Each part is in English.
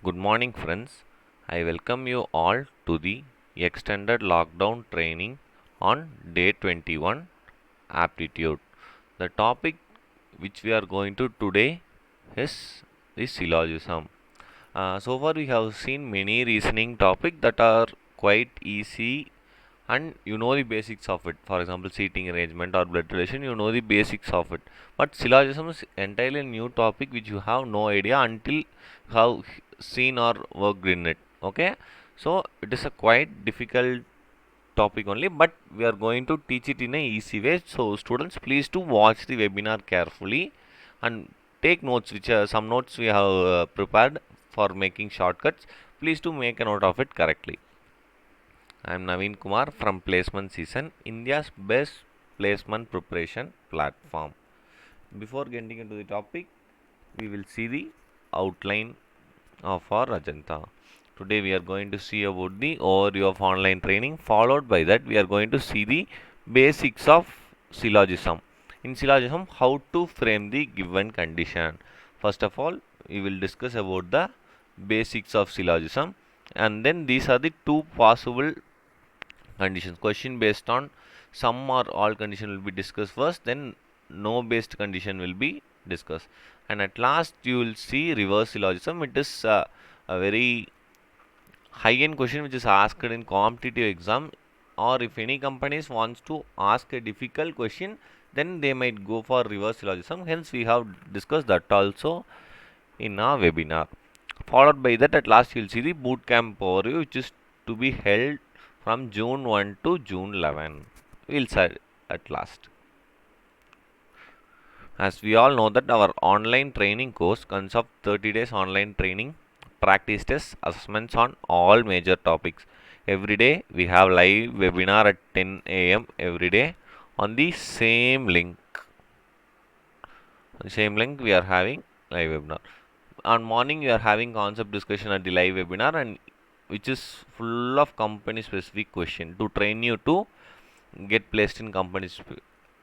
Good morning, friends. I welcome you all to the extended lockdown training on day 21 aptitude. The topic which we are going to today is the syllogism. So far, we have seen many reasoning topics that are quite easy and you know the basics of it. For example, seating arrangement or blood relation, you know the basics of it. But syllogism is entirely a new topic which you have no idea until you have seen or worked in it. Okay, so it is a quite difficult topic only, but we are going to teach it in a easy way. So students, please to watch the webinar carefully and take notes, which some notes we have prepared for making shortcuts. Please to make a note of it correctly. I am Naveen Kumar from Placement Season, India's best placement preparation platform. Before getting into the topic, we will see the outline of our agenda. Today we are going to see about the overview of online training. Followed by that, we are going to see the basics of syllogism. In syllogism, how to frame the given condition. First of all, we will discuss about the basics of syllogism, and then these are the two possible conditions. Question based on some or all condition will be discussed first, then no based condition will be discussed, and at last you will see reverse syllogism. It is a very high end question which is asked in competitive exam, or if any companies wants to ask a difficult question, then they might go for reverse syllogism. Hence we have discussed that also in our webinar. Followed by that, at last you will see the bootcamp overview, which is to be held from June 1 to June 11. We will say at last. As we all know that our online training course consists of 30 days online training, practice tests, assessments on all major topics. Every day we have live webinar at 10 a.m. every day on the same link. On the same link we are having live webinar. On morning we are having concept discussion at the live webinar, and which is full of company specific question to train you to get placed in companies,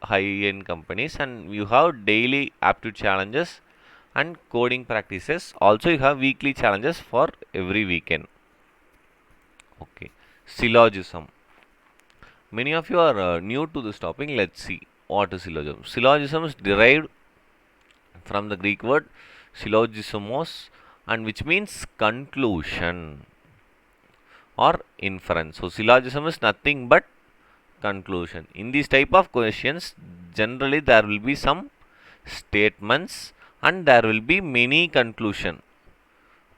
high end companies. And you have daily aptitude challenges and coding practices. Also you have weekly challenges for every weekend. Okay, syllogism. Many of you are new to this topic. Let's see what is syllogism. Syllogism is derived from the Greek word syllogismos, and which means conclusion or inference. So syllogism is nothing but conclusion. In these type of questions, generally there will be some statements and there will be many conclusion.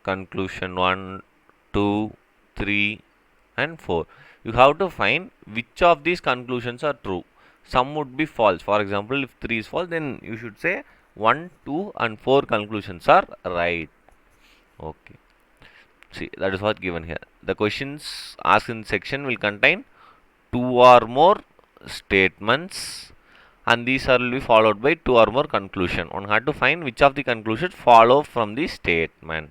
Conclusion 1, 2, 3 and 4. You have to find which of these conclusions are true. Some would be false. For example, if 3 is false, then you should say 1, 2 and 4 conclusions are right. Okay. See, that is what given here. The questions asked in section will contain two or more statements, and these are will be followed by two or more conclusion. One had to find which of the conclusions follow from the statement.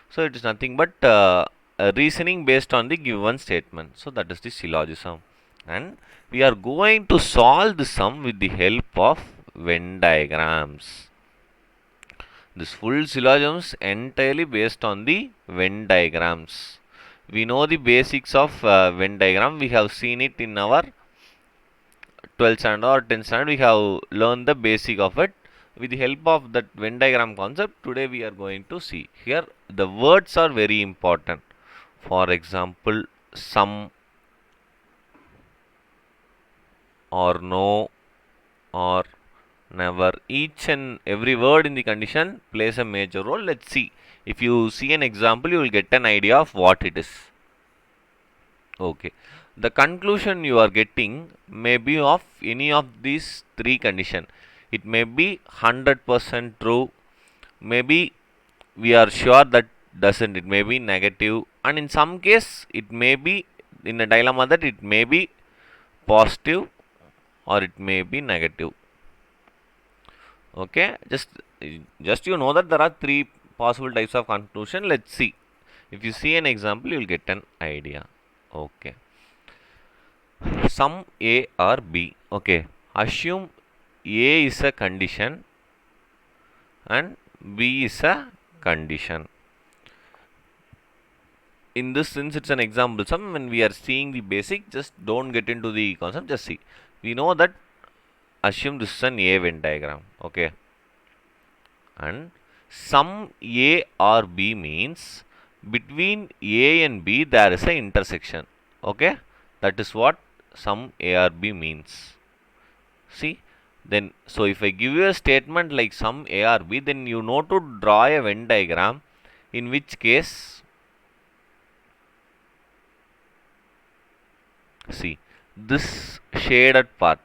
So it is nothing but a reasoning based on the given statement. So that is the syllogism, and we are going to solve the sum with the help of Venn diagrams. This full syllogism is entirely based on the Venn diagrams. We know the basics of Venn diagram. We have seen it in our 12th standard or 10th standard. We have learned the basic of it. With the help of that Venn diagram concept, today we are going to see. Here the words are very important. For example, some or no or never. Each and every word in the condition plays a major role. Let's see. If you see an example, you will get an idea of what it is. Okay. The conclusion you are getting may be of any of these three conditions. It may be 100% true. Maybe we are sure that doesn't. It may be negative. And in some case, it may be in a dilemma that it may be positive or it may be negative. Okay. Just you know that there are three possible types of conclusion. Let's see. If you see an example, you will get an idea. Okay. Some A or B. Okay. Assume A is a condition and B is a condition. in this, since it's an example sum, when we are seeing the basic, just don't get into the concept, just see. We know that, assume this is an A Venn diagram, okay, and sum A or B means between A and B there is an intersection, okay, that is what sum A or B means. See, then so if I give you a statement like sum A or B, then you know to draw a Venn diagram, in which case, see, this shaded part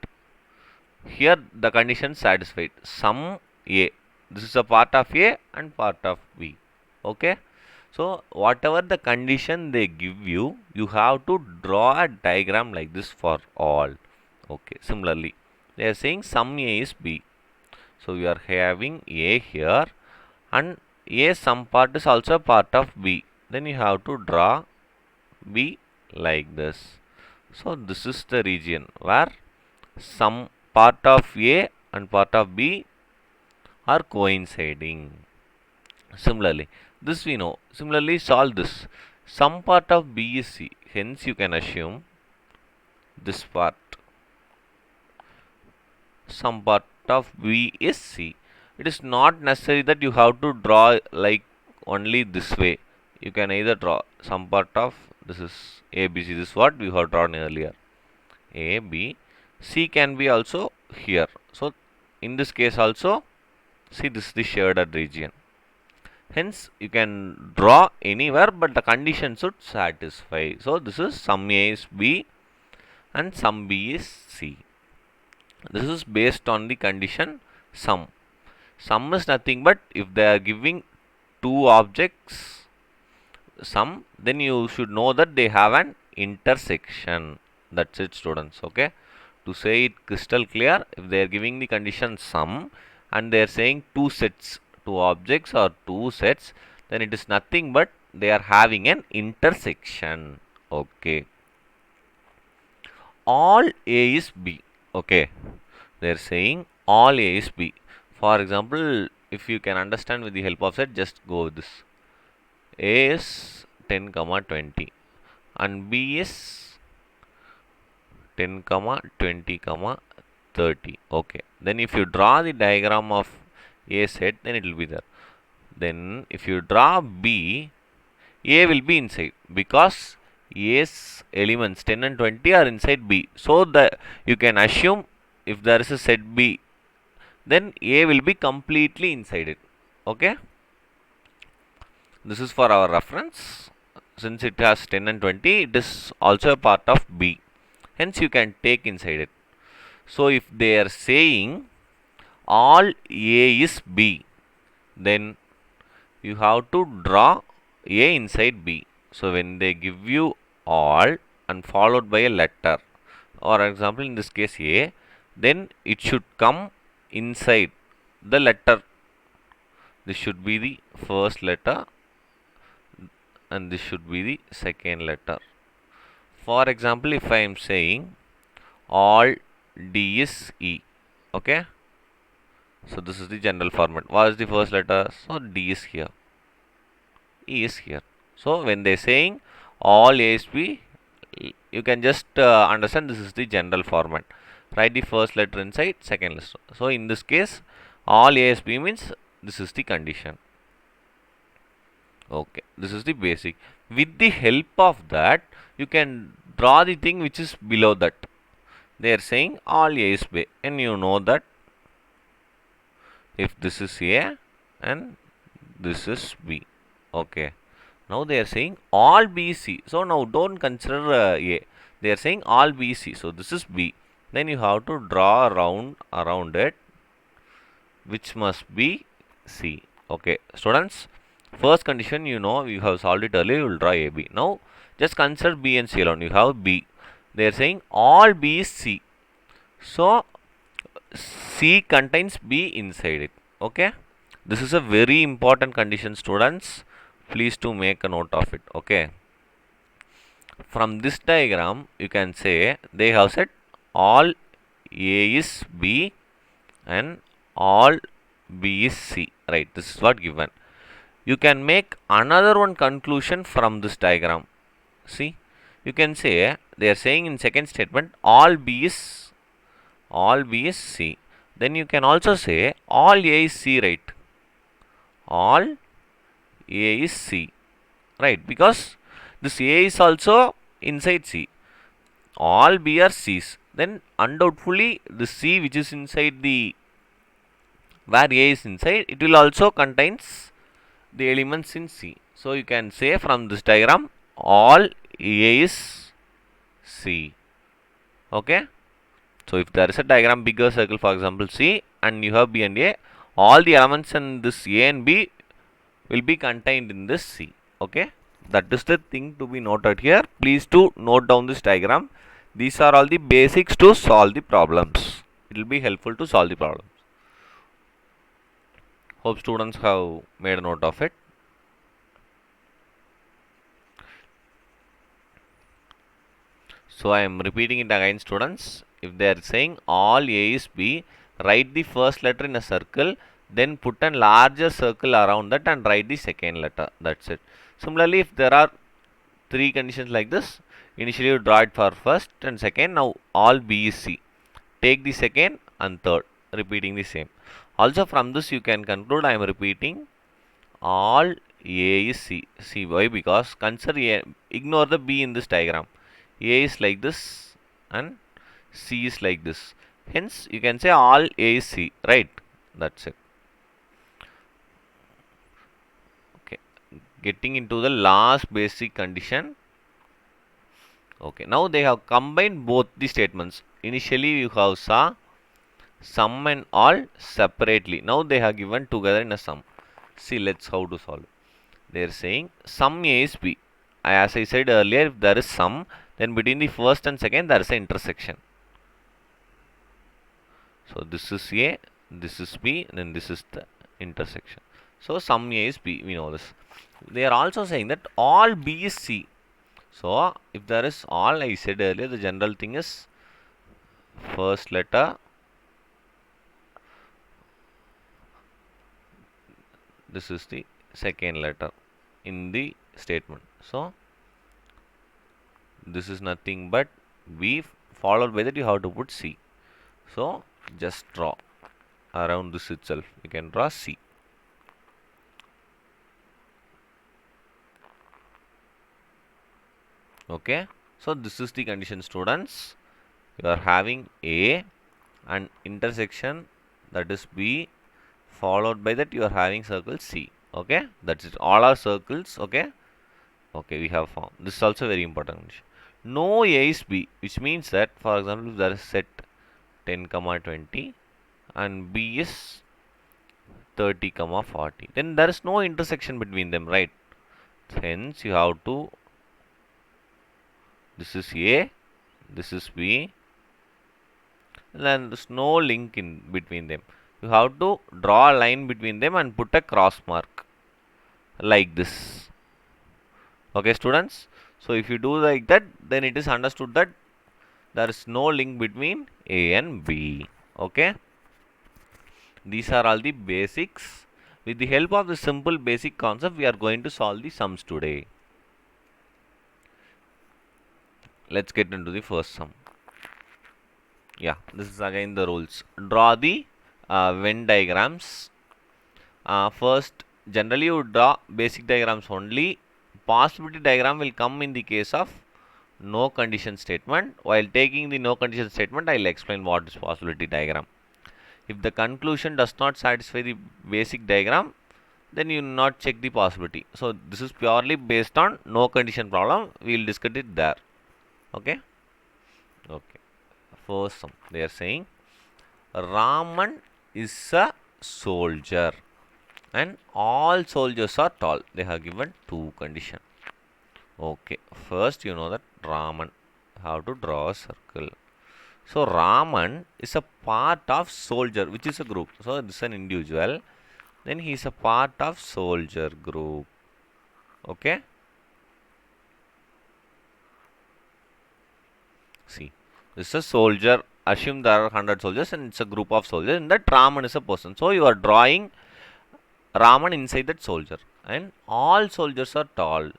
here, the condition satisfied, sum A, this is a part of A and part of B, okay. So whatever the condition they give you, you have to draw a diagram like this for all, okay. Similarly, they are saying sum A is B, so we are having A here, and A some part is also part of B, then you have to draw B like this. So this is the region where some part of A and part of B are coinciding. Similarly, this we know. Similarly, solve this. Some part of B is C. Hence, you can assume this part. Some part of B is C. It is not necessary that you have to draw like only this way. You can either draw some part of, this is A, B, C. This is what we have drawn earlier. A, B, C can be also here. So, in this case also, see, this is the shaded region. Hence, you can draw anywhere, but the condition should satisfy. So, this is sum A is B and sum B is C. This is based on the condition sum. Sum is nothing but if they are giving two objects sum, then you should know that they have an intersection. That's it, students. Okay. To say it crystal clear, if they are giving the condition sum and they are saying two sets, two objects or two sets, then it is nothing but they are having an intersection. Okay. All A is B. Okay. They are saying all A is B. For example, if you can understand with the help of set, just go with this. A is 10, 20 and B is 10, 20, 30. Okay. Then if you draw the diagram of A set, then it will be there. Then if you draw B, A will be inside because A's elements 10 and 20 are inside B. So you can assume if there is a set B, then A will be completely inside it. Okay. This is for our reference. Since it has 10 and 20, it is also a part of B. Hence you can take inside it. So if they are saying all A is B, then you have to draw A inside B. So when they give you all and followed by a letter, or example in this case A, then it should come inside the letter. This should be the first letter and this should be the second letter. For example, if I am saying all D is E, okay. So this is the general format. What is the first letter? So D is here, E is here. So when they are saying all A is B, you can just understand this is the general format. Write the first letter inside, second letter. So in this case, all A is B means this is the condition. Okay, this is the basic. With the help of that, you can draw the thing which is below that. They are saying all A is B, and you know that if this is A and this is B. Okay. Now they are saying all B is C. So now don't consider A. They are saying all B is C. So this is B. Then you have to draw around it, which must be C. Okay, students. First condition, you know, you have solved it earlier, you will draw AB. Now, just consider B and C alone. You have B. They are saying all B is C. So, C contains B inside it. Okay. This is a very important condition, students. Please to make a note of it. Okay. From this diagram, you can say they have said all A is B and all B is C. Right. This is what given. you can make another one conclusion from this diagram. See, you can say they are saying in second statement all B is C. Then you can also say all A is C, right? All A is C, right? Because this A is also inside C. All B are C's. Then undoubtedly the C which is inside the where A is inside, it will also contains the elements in C. So you can say from this diagram all A is C. Okay. So if there is a diagram bigger circle, for example C, and you have B and A, all the elements in this A and B will be contained in this C. Okay. That is the thing to be noted here. Please do note down this diagram. These are all the basics to solve the problems. It will be helpful to solve the problems. Hope students have made a note of it. So I am repeating it again, students. If they are saying all A is B, write the first letter in a circle, then put a larger circle around that and write the second letter. That's it. Similarly, if there are three conditions like this, initially you draw it for first and second. Now all B is C. Take the second and third, repeating the same. Also from this you can conclude I am repeating all A is C. See why? Because consider A, ignore the B in this diagram. A is like this and C is like this. Hence, you can say all A is C, right? That's it. Okay. Getting into the last basic condition. Okay. Now they have combined both the statements. Initially, you have saw sum and all separately. Now they have given together in a sum. See, let's how to solve. They are saying sum A is B. As I said earlier, if there is sum, then between the first and second there is an intersection. So this is A, this is B, and then this is the intersection. So sum A is B, we know this. They are also saying that all B is C. So if there is all, I said earlier, the general thing is first letter, this is the second letter in the statement. So this is nothing but B, followed by that you have to put C. So just draw around this itself, you can draw C. Okay, so this is the condition, students. You are having A and intersection, that is B, followed by that you are having circle C. Okay, that's it. All are circles. Okay, okay, we have found. This is also very important condition. No A is B, which means that, for example, if there is set 10, 20 and B is 30, 40, then there is no intersection between them, right? Hence, you have to, this is A, this is B, and then there's no link in between them. You have to draw a line between them and put a cross mark like this. Okay, students. So if you do like that, then it is understood that there is no link between A and B. Okay. These are all the basics. With the help of the simple basic concept, we are going to solve the sums today. Let's get into the first sum. Yeah, this is again the rules. Draw the Venn diagrams. First, generally you draw basic diagrams only. Possibility diagram will come in the case of no condition statement. While taking the no condition statement, I will explain what is possibility diagram. If the conclusion does not satisfy the basic diagram, then you will not check the possibility. So this is purely based on no condition problem. We will discuss it there. Okay. Okay. First sum, they are saying Raman is a soldier and all soldiers are tall. They have given two conditions. Okay, first you know that Raman, how to draw a circle. So Raman is a part of soldier, which is a group. So this is an individual. Then he is a part of soldier group. Okay. See, this is a soldier. Assume there are 100 soldiers and it's a group of soldiers. And that Raman is a person. So you are drawing Raman inside that soldier, and all soldiers are tall.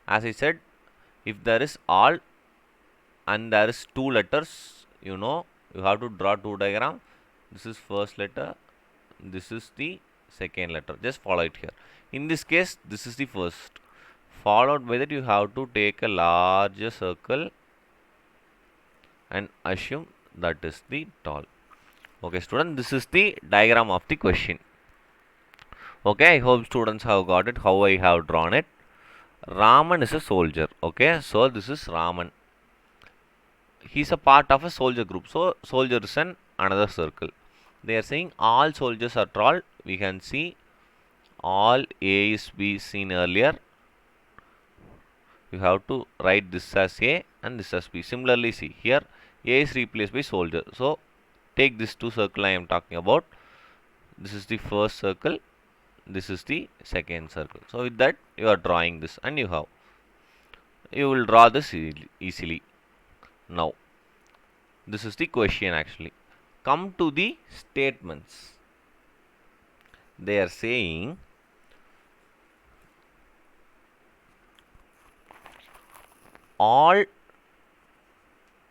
As I said, if there is all and there is two letters, you have to draw two diagram. This is first letter, this is the second letter. Just follow it here. In this case, this is the first. Followed by that, you have to take a larger circle and assume that is the tall. Okay, student, this is the diagram of the question. Okay, I hope students have got it how I have drawn it. Raman is a soldier. Okay, so this is Raman. He is a part of a soldier group. So soldier is another circle. They are saying all soldiers are tall. We can see all A is be seen earlier. You have to write this as A and this as B. Similarly, see here A is replaced by soldier. So take this two circle I am talking about. This is the first circle. This is the second circle. So with that you are drawing this, and you will draw this easily. Now this is the question actually. Come to the statements. They are saying all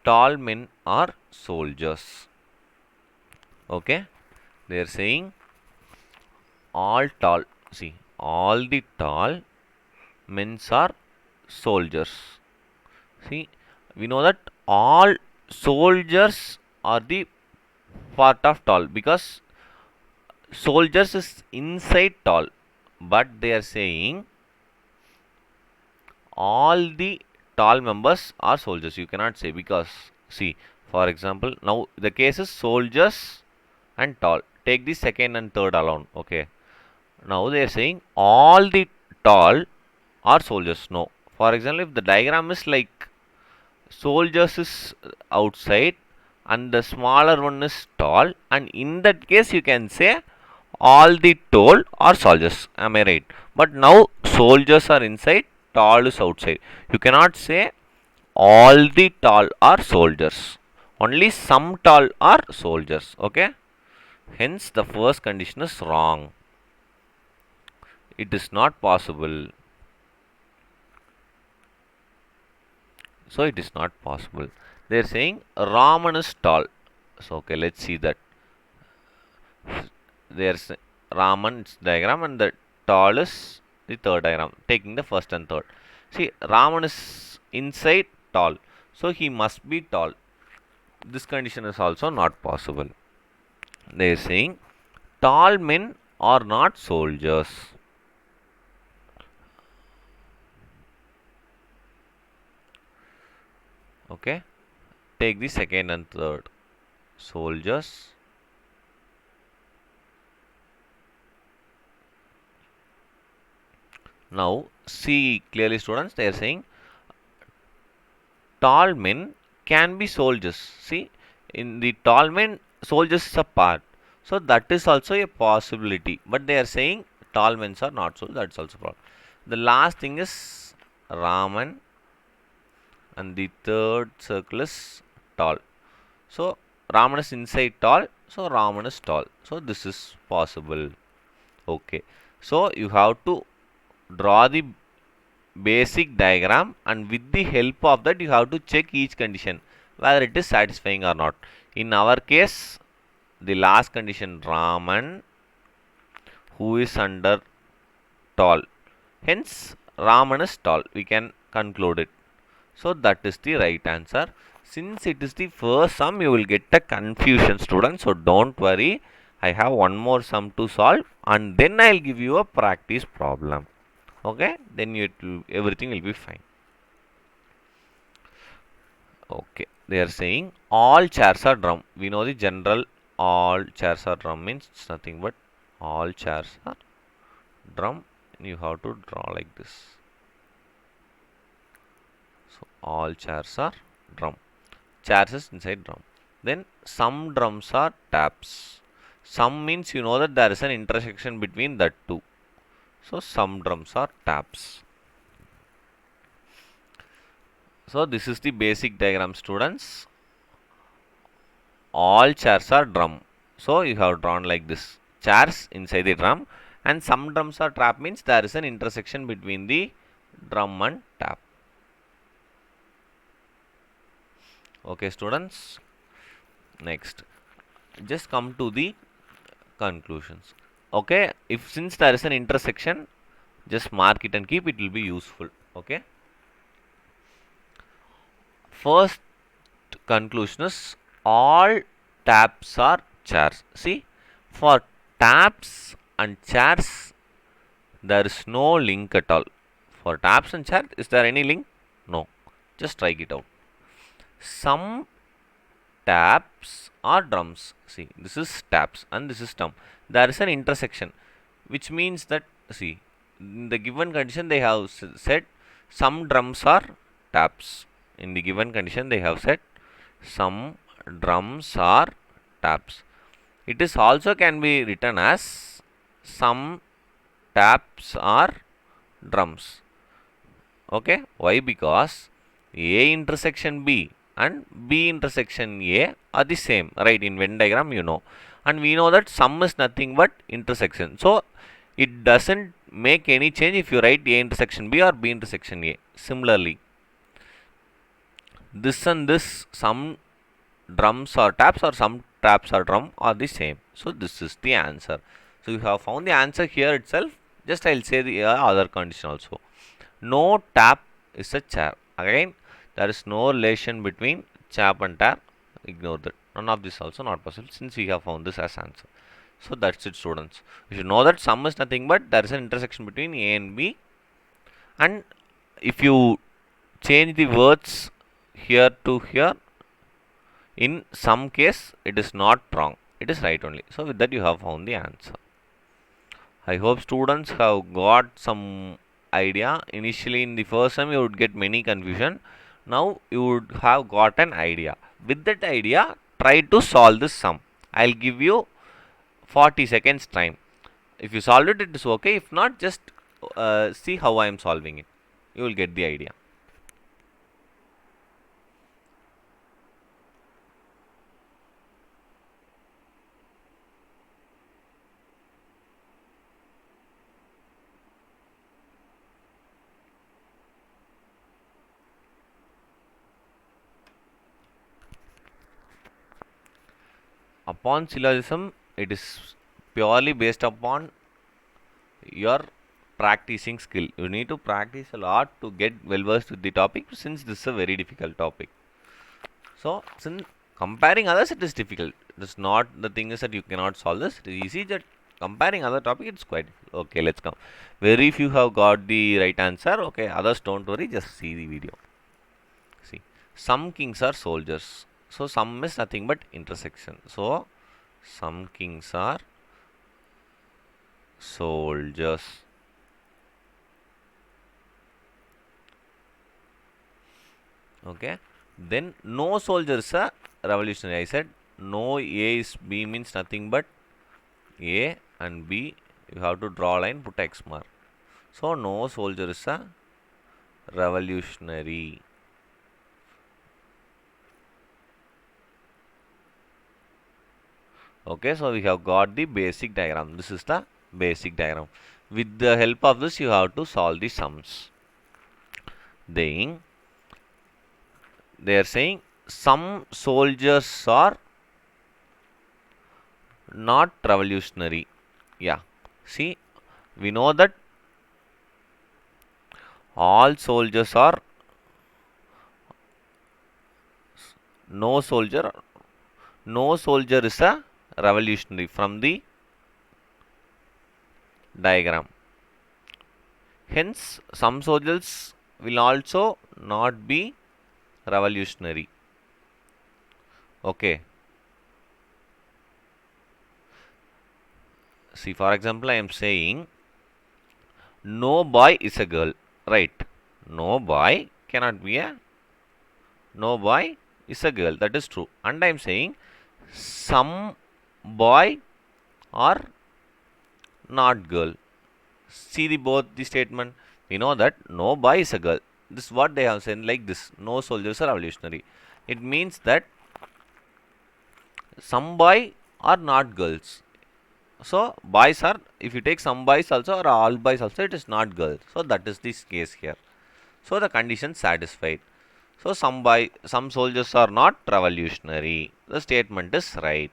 tall men are soldiers. Okay, they are saying all tall. See, all the tall men are soldiers. See, we know that all soldiers are the part of tall, because soldiers is inside tall, but they are saying all the tall members are soldiers. You cannot say, because see, for example, now the case is soldiers and tall. Take the second and third alone. Okay, now they are saying all the tall are soldiers. No, for example, if the diagram is like soldiers is outside and the smaller one is tall, and in that case you can say all the tall are soldiers. Am I right? But now soldiers are inside, tall is outside. You cannot say all the tall are soldiers. Only some tall are soldiers. Okay, hence the first condition is wrong. It is not possible. So it is not possible. They are saying Raman is tall. So okay, let's see that. There's Raman's diagram, and the tall is the third diagram. Taking the first and third. See, Raman is inside tall, so he must be tall. This condition is also not possible. They are saying tall men are not soldiers. Okay, take the second and third. Soldiers now see clearly, students. They are saying tall men can be soldiers. See, in the tall men, soldiers is a part. So that is also a possibility. But they are saying tall men are not so. That's also problem. The last thing is Raman, and the third circle is tall. So Raman is inside tall. So Raman is tall. So this is possible. Okay. So you have to draw the basic diagram, and with the help of that you have to check each condition whether it is satisfying or not. In our case, the last condition, Raman who is under tall, hence Raman is tall, we can conclude it. So that is the right answer. Since it is the first sum, you will get a confusion, students, so don't worry. I have one more sum to solve, and then I will give you a practice problem. Okay, then everything will be fine. Okay, they are saying all chairs are drum. We know the general all chairs are drum means it's nothing but all chairs are drum. You have to draw like this. So all chairs are drum. Chairs is inside drum. Then some drums are taps. Some means you know that there is an intersection between that two. So some drums are taps. So this is the basic diagram, students. All chairs are drum. So you have drawn like this. Chairs inside the drum, and some drums are trap means there is an intersection between the drum and tap. Okay students, next just come to the conclusions. Okay, if since there is an intersection, just mark it and keep, it will be useful. Okay, first conclusion is all taps are chairs. See, for taps and chairs there is no link at all. For taps and chairs, is there any link? No. Just strike it out. Some taps are drums. See, this is taps and this is drum. There is an intersection, which means that, see, in the given condition they have said some drums are taps. In the given condition they have said some drums are taps. It is also can be written as some taps are drums. Okay, why? Because A intersection B and B intersection A are the same, right? In Venn diagram, you know, and we know that sum is nothing but intersection. So it doesn't make any change if you write A intersection B or B intersection A. Similarly, this and this, some drums or taps or some taps or drum are the same. So this is the answer. So you have found the answer here itself. Just I'll say the other condition also. No tap is a chair. Again, there is no relation between chap and tap. Ignore that. None of this also not possible since we have found this as answer. So that's it students. You should know that sum is nothing but there is an intersection between A and B, and if you change the words here to here, in some case it is not wrong, it is right only. So with that you have found the answer. I hope students have got some idea. Initially in the first time you would get many confusion. Now you would have got an idea. With that idea, try to solve this sum. I'll give you 40 seconds time. If you solve it, it is okay. If not, just see how I am solving it. You will get the idea. Upon syllogism, it is purely based upon your practicing skill. You need to practice a lot to get well versed with the topic, since this is a very difficult topic. So, since comparing others, it is difficult. It is not, the thing is that you cannot solve this. It is easy that comparing other topic, it's quite difficult. Okay, let's come. Very few have got the right answer. Okay, others don't worry, just see the video. See, some kings are soldiers. So, some is nothing but intersection. So, some kings are soldiers. Okay, then no soldiers are revolutionary. I said no A is B means nothing but A and B. You have to draw a line, put X mark. So no soldier is a revolutionary. Okay, so we have got the basic diagram. This is the basic diagram. With the help of this, you have to solve the sums. Then they are saying some soldiers are not revolutionary. Yeah, see, we know that all soldiers are no soldier is a revolutionary from the diagram. Hence, some soldiers will also not be revolutionary. Okay. See, for example, I am saying no boy is a girl, right? No boy cannot be a, no boy is a girl, that is true. And I am saying some boy are not girl. See the both the statement. We know that no boy is a girl. This is what they have said like this. No soldiers are revolutionary. It means that some boy are not girls. So boys are, if you take some boys also or all boys also, it is not girls. So that is this case here. So the condition satisfied. So some soldiers are not revolutionary. The statement is right.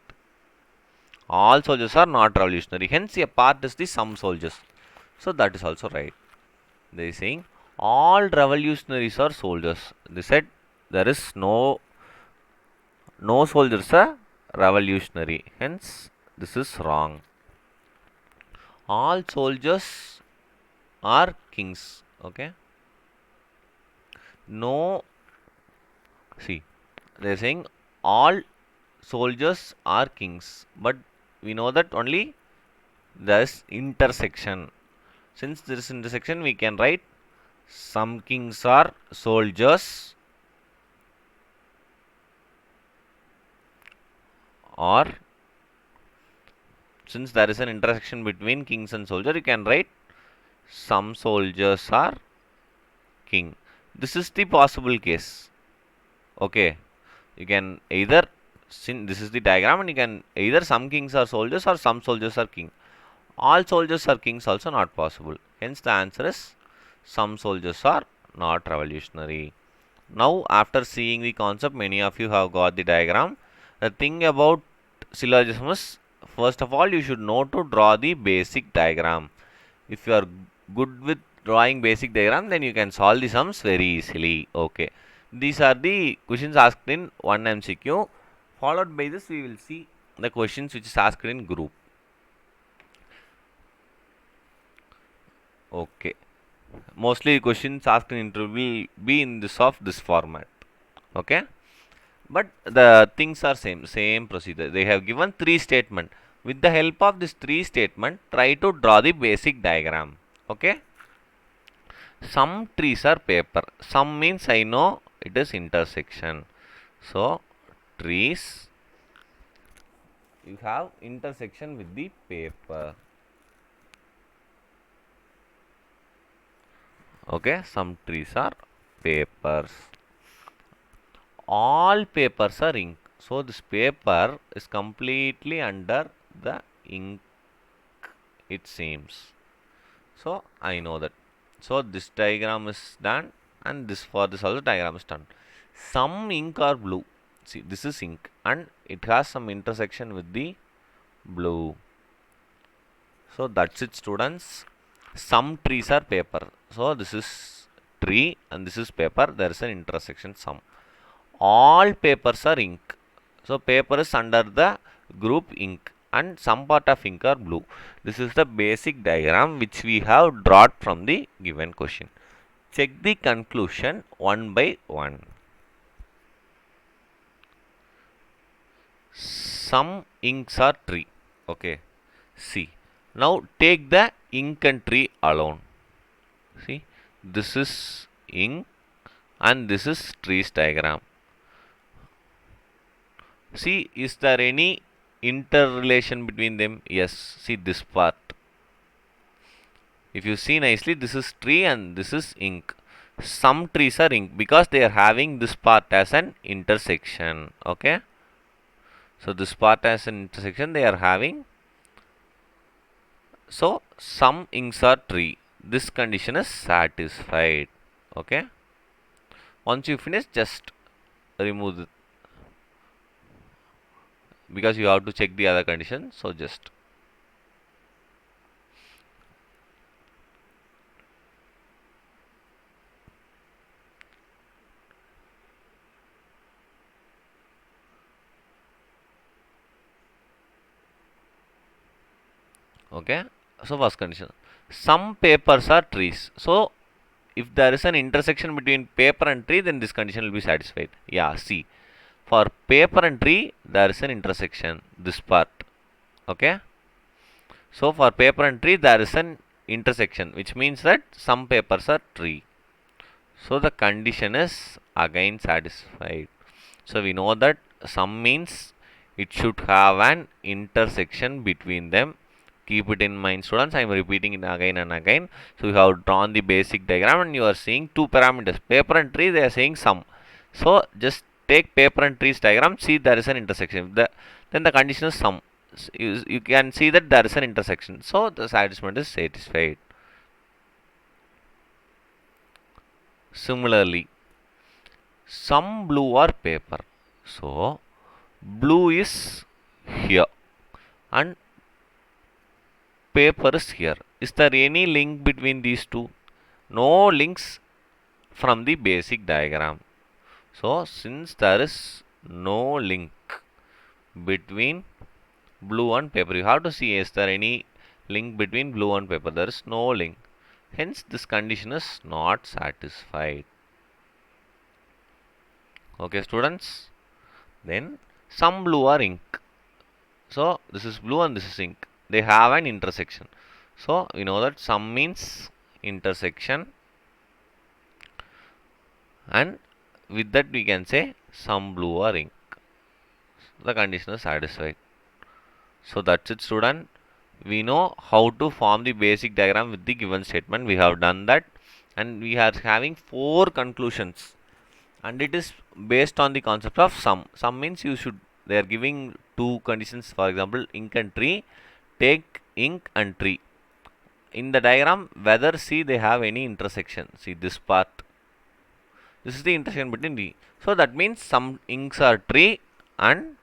All soldiers are not revolutionary. Hence a part is the some soldiers. So that is also right. They is saying all revolutionaries are soldiers. They said there is no soldiers are revolutionary. Hence this is wrong. All soldiers are kings. Okay. No, see, they are saying all soldiers are kings, but we know that only there is intersection. Since there is intersection, we can write some kings are soldiers, or since there is an intersection between kings and soldier, you can write some soldiers are king. This is the possible case. Okay, you can either, since this is the diagram, and you can either some kings are soldiers or some soldiers are king. All soldiers are kings also not possible. Hence the answer is some soldiers are not revolutionary. Now after seeing the concept, many of you have got the diagram. The thing about syllogism is, first of all, you should know to draw the basic diagram. If you are good with drawing basic diagram, then you can solve the sums very easily. Okay. These are the questions asked in one MCQ. Followed by this, we will see the questions which is asked in group. Okay. Mostly questions asked in interview will be in this format. Okay. But the things are same procedure. They have given three statement. With the help of this three statement, try to draw the basic diagram. Okay. Some trees are paper. Some means I know it is intersection. So trees, you have intersection with the paper. Okay, some trees are papers. All papers are ink. So this paper is completely under the ink, it seems. So I know that. So this diagram is done, and this for this also diagram is done. Some ink are blue. See, this is ink and it has some intersection with the blue. So that's it, students. Some trees are paper. So this is tree and this is paper. There is an intersection some. All papers are ink. So paper is under the group ink and some part of ink are blue. This is the basic diagram which we have drawn from the given question. Check the conclusion one by one. Some inks are tree. Okay. See. Now take the ink and tree alone. See. This is ink and this is trees diagram. See, is there any interrelation between them? Yes. See this part. If you see nicely, this is tree and this is ink. Some trees are ink because they are having this part as an intersection. Okay. So this part as an intersection they are having. So some inks are tree. This condition is satisfied. Okay. Once you finish, just remove it because you have to check the other condition. So just okay. So first condition, some papers are trees. So if there is an intersection between paper and tree, then this condition will be satisfied. Yeah, see, for paper and tree there is an intersection, this part. Okay. So for paper and tree there is an intersection, which means that some papers are tree. So the condition is again satisfied. So we know that some means it should have an intersection between them. Keep it in mind, students. I am repeating it again and again. So you have drawn the basic diagram and you are seeing two parameters, paper and tree. They are saying some. So just take paper and trees diagram. See, there is an intersection. Then the condition is some. you can see that there is an intersection. So the satisfied is satisfied. Similarly, some blue or paper. So blue is here and paper is here. Is there any link between these two? No links from the basic diagram. So since there is no link between blue and paper, you have to see is there any link between blue and paper. There is no link. Hence this condition is not satisfied. Okay students. Then some blue are ink. So this is blue and this is ink. They have an intersection. So we know that some means intersection, and with that we can say some blue or ink. The condition is satisfied. So that's it student. We know how to form the basic diagram with the given statement. We have done that, and we are having 4 conclusions, and it is based on the concept of sum. Sum means you should, they are giving 2 conditions, for example ink and tree. Take ink and tree. In the diagram, whether see they have any intersection. See this part. This is the intersection between the. So that means some inks are tree, and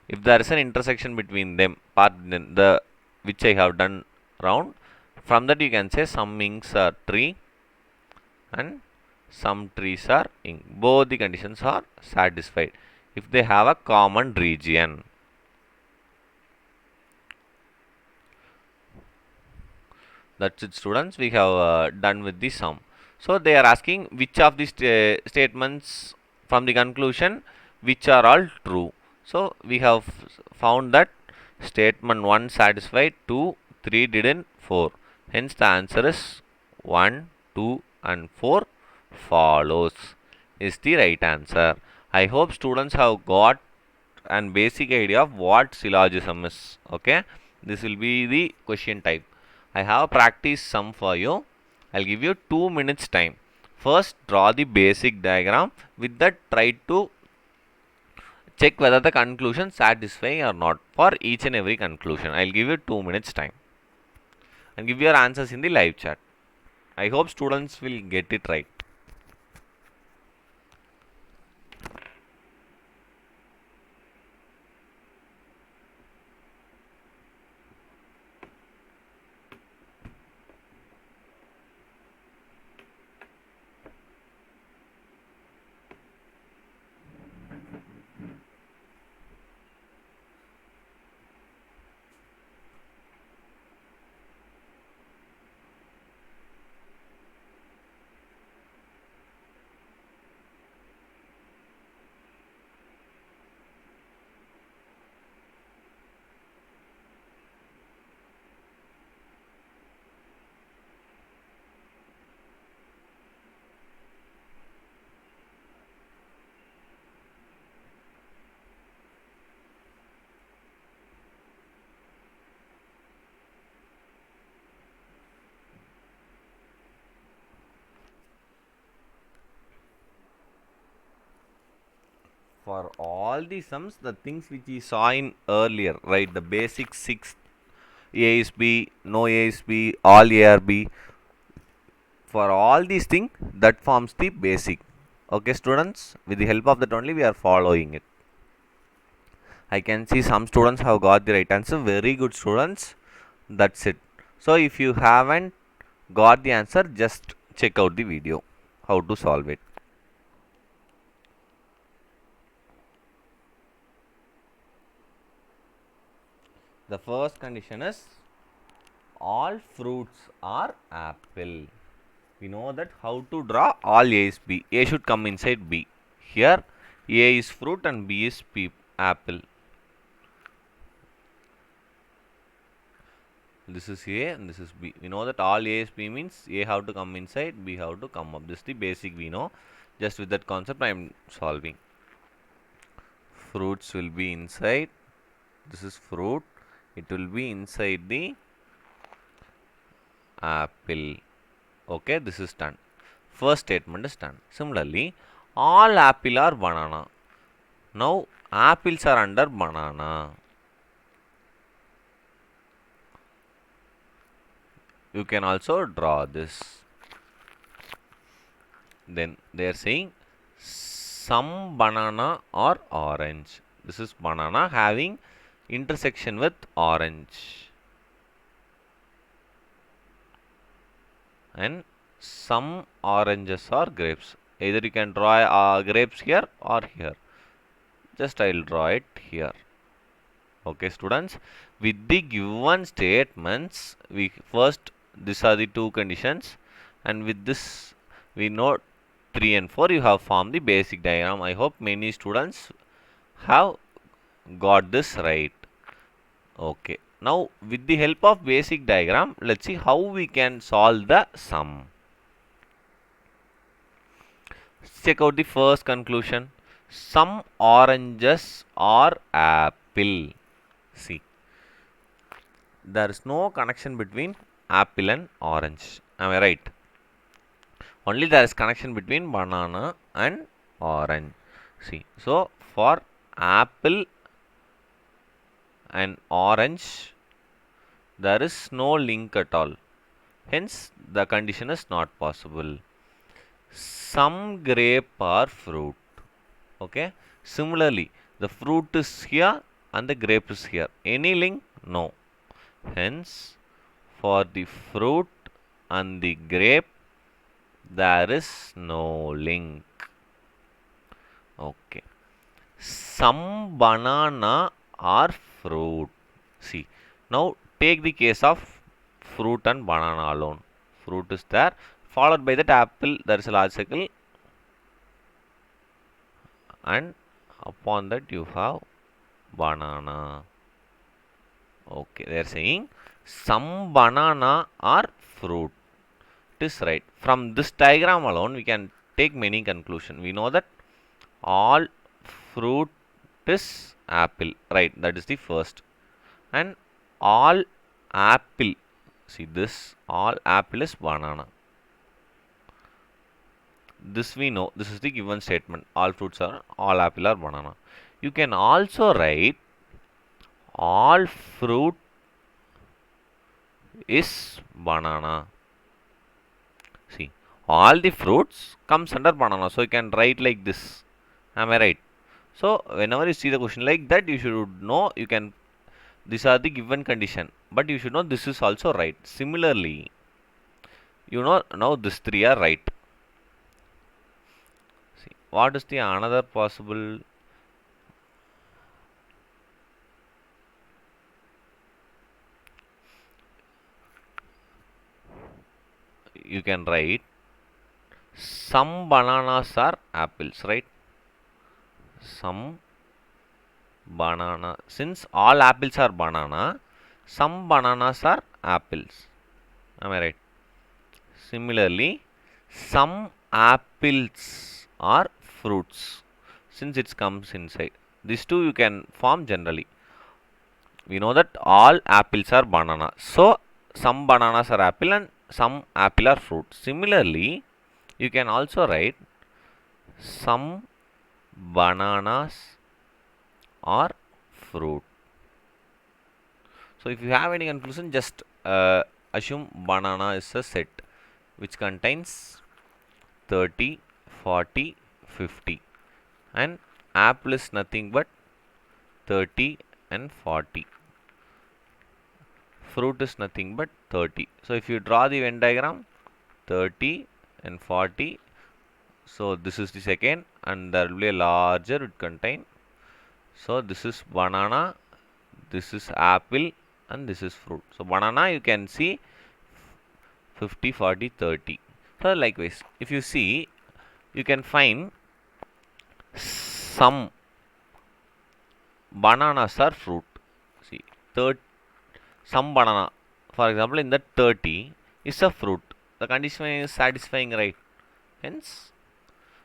if there is an intersection between them, part the which I have done round, from that you can say some inks are tree and some trees are ink. Both the conditions are satisfied if they have a common region. That's it students, we have done with the sum. So they are asking which of these statements from the conclusion which are all true. So we have found that statement 1 satisfied, 2, 3 didn't, 4. Hence the answer is 1, 2 and 4 follows is the right answer. I hope students have got an basic idea of what syllogism is. Okay, this will be the question type. I have practice sum for you. I'll give you 2 minutes time. First draw the basic diagram. With that try to check whether the conclusion satisfy or not for each and every conclusion. I'll give you 2 minutes time and give your answers in the live chat. I hope students will get it right. For all the sums, the things which we saw in earlier, right? The basic 6, A is B, no A is B, all A are B. For all these things, that forms the basic. Okay, students, with the help of that only we are following it. I can see some students have got the right answer. Very good students. That's it. So if you haven't got the answer, just check out the video how to solve it. The first condition is all fruits are apple. We know that how to draw all A is B. A should come inside B. Here A is fruit and B is apple. This is A and this is B. We know that all A is B means A have to come inside, B have to come up. This is the basic we know. Just with that concept I am solving. Fruits will be inside. This is fruit. It will be inside the apple. Okay, this is done. First statement is done. Similarly, all apple are banana. Now apples are under banana. You can also draw this. Then they are saying some banana or orange. This is banana having intersection with orange. And some oranges or grapes. Either you can draw grapes here or here. Just I will draw it here. Okay, students. With the given statements, we first these are the two conditions, and with this we know 3 and 4. You have formed the basic diagram. I hope many students have got this right. Okay. Now with the help of basic diagram, let's see how we can solve the sum. Check out the first conclusion. Some oranges are apple. See, there is no connection between apple and orange. Am I right? Only there is connection between banana and orange. See, so for apple and orange, there is no link at all. Hence, the condition is not possible. Some grape are fruit. Okay. Similarly, the fruit is here and the grape is here. Any link? No. Hence, for the fruit and the grape, there is no link. Okay. Some banana are fruit. See. Now, take the case of fruit and banana alone. Fruit is there. Followed by that apple, there is a large circle. And upon that you have banana. Okay, they are saying some banana are fruit. It is right. From this diagram alone, we can take many conclusions. We know that all fruit is apple. Right, that is the first. And all apple. See this, all apple is banana. This we know. This is the given statement. All fruits are, all apple are banana. You can also write all fruit is banana. See, all the fruits comes under banana. So you can write like this. Am I right? So whenever you see the question like that, you should know you can. These are the given condition, but you should know this is also right. Similarly, you know now these three are right. See, what is the another possible? You can write some bananas are apples, right? Some banana. Since all apples are banana, some bananas are apples. Am I right? Similarly, some apples are fruits. Since it comes inside. These two you can form generally. We know that all apples are banana. So, some bananas are apple and some apple are fruit. Similarly, you can also write some bananas are fruit. So, if you have any confusion, just assume banana is a set which contains 30, 40, 50, and apple is nothing but 30 and 40. Fruit is nothing but 30. So, if you draw the Venn diagram 30 and 40, so this is the second and there will be a larger it contain. So, this is banana, this is apple and this is fruit. So, banana you can see 50, 40, 30. So, likewise, if you see, you can find some bananas are fruit. See, some banana, for example, in that 30 is a fruit. The condition is satisfying, right? Hence,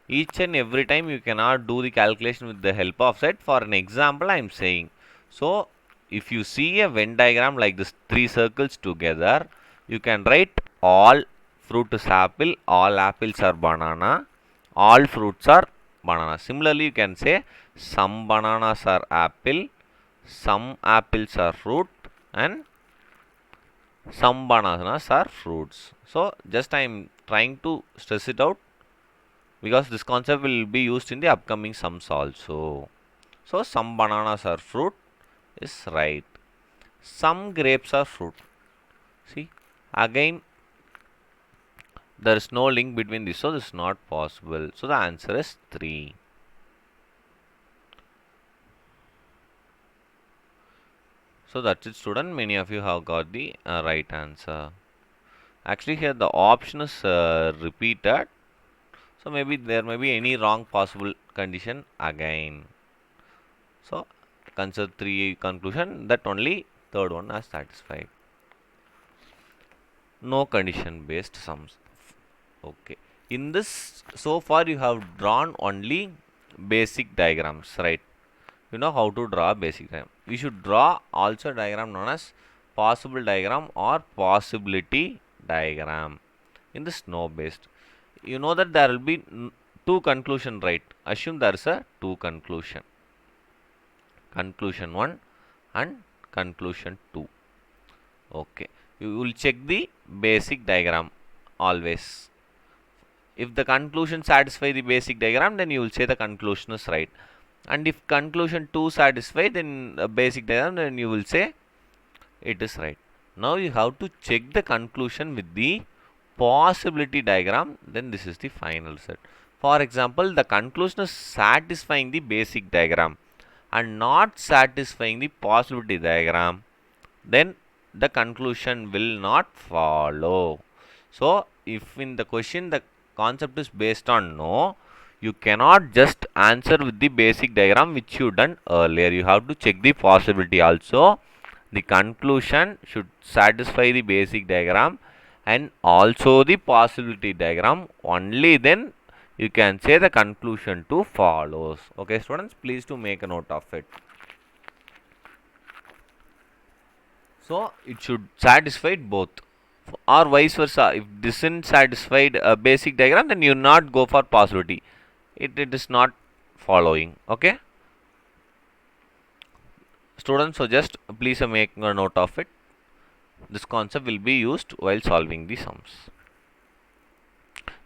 each and every time you cannot do the calculation with the help of set. For an example, I am saying. So, if you see a Venn diagram like this, three circles together, you can write all fruit is apple, all apples are banana, all fruits are banana. Similarly, you can say some bananas are apple, some apples are fruit, and some bananas are fruits. So just I am trying to stress it out because this concept will be used in the upcoming sums also. So some bananas are fruit is right. Some grapes are fruit. See, again there is no link between this, so this is not possible. So the answer is 3. So that's it, student. Many of you have got the right answer. Actually, here the option is repeated. So maybe there may be any wrong possible condition again. So consider 3 conclusion that only third one are satisfied. No condition based sums. Okay. In this, so far you have drawn only basic diagrams, right? You know how to draw basic diagram. We should draw also diagram known as possible diagram or possibility diagram in the snow based. You know that there will be two conclusion, right? Assume there is a two conclusion. Conclusion 1 and conclusion 2. Okay. You will check the basic diagram always. If the conclusion satisfy the basic diagram, then you will say the conclusion is right. And if conclusion 2 satisfy, then basic diagram, then you will say it is right. Now you have to check the conclusion with the possibility diagram, then this is the final set. For example, the conclusion is satisfying the basic diagram and not satisfying the possibility diagram, then the conclusion will not follow. So if in the question the concept is based on no, you cannot just answer with the basic diagram which you done earlier. You have to check the possibility also. The conclusion should satisfy the basic diagram and also the possibility diagram. Only then you can say the conclusion to follows. Okay, students, please to make a note of it. So it should satisfy both, or vice versa. If this isn't satisfied a basic diagram, then you not go for possibility. It is not following. Okay, students. So just please make a note of it. This concept will be used while solving the sums.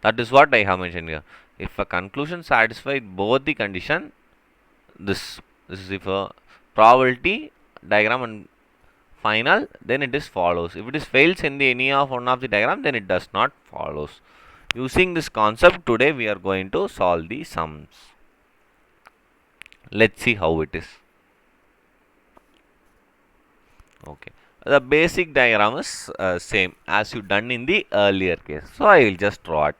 That is what I have mentioned here. If a conclusion satisfies both the condition, this is if a probability diagram and final, then it is follows. If it is fails in the any of one of the diagram, then it does not follows. Using this concept today we are going to solve the sums. Let's see how it is. Okay, the basic diagram is same as you done in the earlier case. So I will just draw it.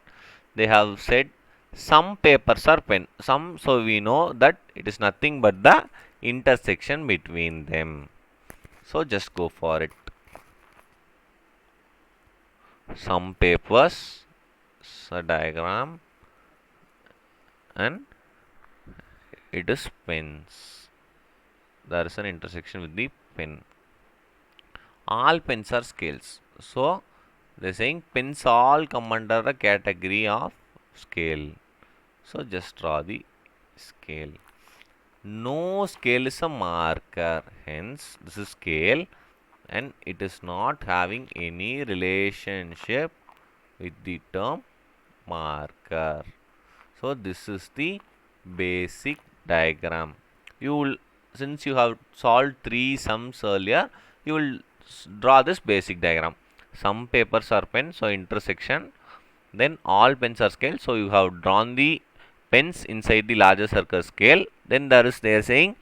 They have said some papers are pen. Some, so we know that it is nothing but the intersection between them. So just go for it. Some papers, a diagram, and it is pens. There is an intersection with the pen. All pens are scales. So they are saying pens all come under a category of scale. So just draw the scale. No scale is a marker, hence this is scale and it is not having any relationship with the term marker. So this is the basic diagram. You will, since you have solved 3 sums earlier, you will draw this basic diagram. Some papers are pen, so intersection. Then all pens are scale, so you have drawn the pens inside the larger circle scale. Then they are saying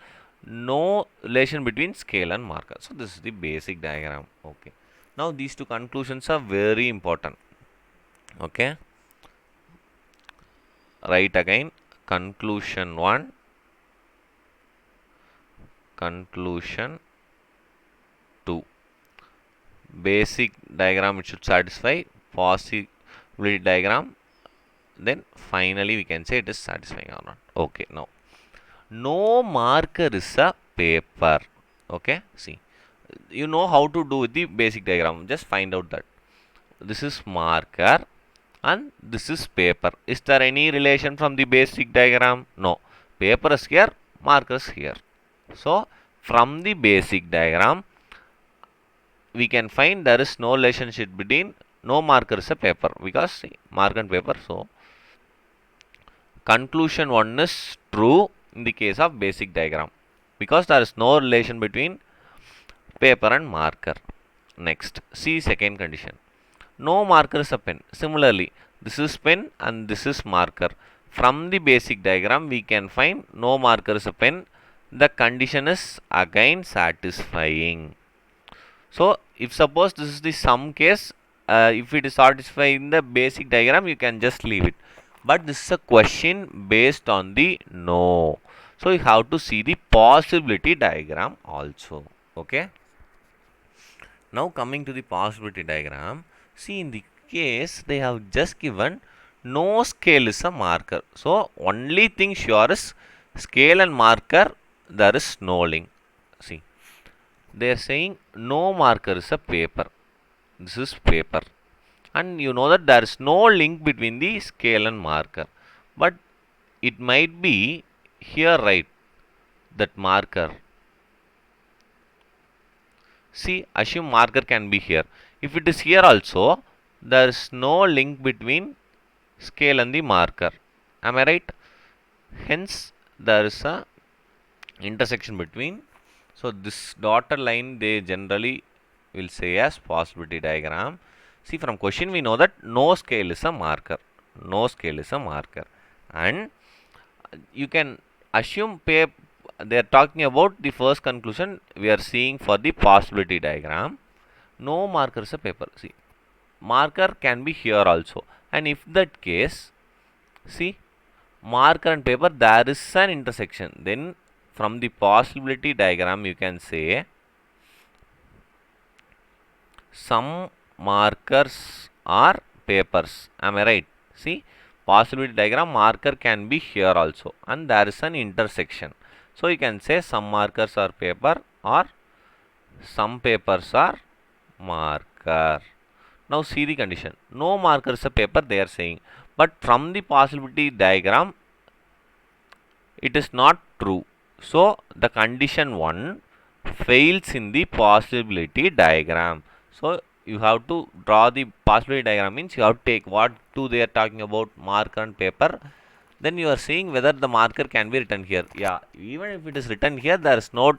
no relation between scale and marker. So this is the basic diagram. Okay. Now these two conclusions are very important. Okay. Write again conclusion 1, conclusion 2. Basic diagram it should satisfy, possibility diagram, then finally we can say it is satisfying or not. Okay, now no marker is a paper. Okay, see, you know how to do the basic diagram, just find out that this is marker and this is paper. Is there any relation from the basic diagram? No. Paper is here, marker is here. So from the basic diagram we can find there is no relationship between no marker is a paper, because see, marker and paper. So conclusion 1 is true in the case of basic diagram, because there is no relation between paper and marker. Next, see second condition. No marker is a pen. Similarly, this is pen and this is marker. From the basic diagram, we can find no marker is a pen. The condition is again satisfying. So, if suppose this is the sum case, if it is satisfying the basic diagram, you can just leave it. But this is a question based on the no. So, you have to see the possibility diagram also. Okay. Now coming to the possibility diagram, see in the case they have just given no scale is a marker. So only thing sure is scale and marker, there is no link. See, they are saying no marker is a paper. This is paper. And you know that there is no link between the scale and marker. But it might be here, right, that marker. See, assume marker can be here. If it is here also, there is no link between scale and the marker. Am I right? Hence, there is a intersection between. So, this dotted line they generally will say as possibility diagram. See, from question we know that no scale is a marker. No scale is a marker. And you can assume they are talking about the first conclusion we are seeing for the possibility diagram. No marker is a paper. See, marker can be here also, and if that case, see, marker and paper there is an intersection, then from the possibility diagram you can say some markers are papers. Am I right? See, possibility diagram marker can be here also, and there is an intersection. So you can say some markers are paper or some papers are marker. Now see the condition. No marker is a paper they are saying. But from the possibility diagram, it is not true. So the condition 1 fails in the possibility diagram. So you have to draw the possibility diagram, means you have to take what two they are talking about, marker and paper. Then you are seeing whether the marker can be written here. Yeah, even if it is written here, there is no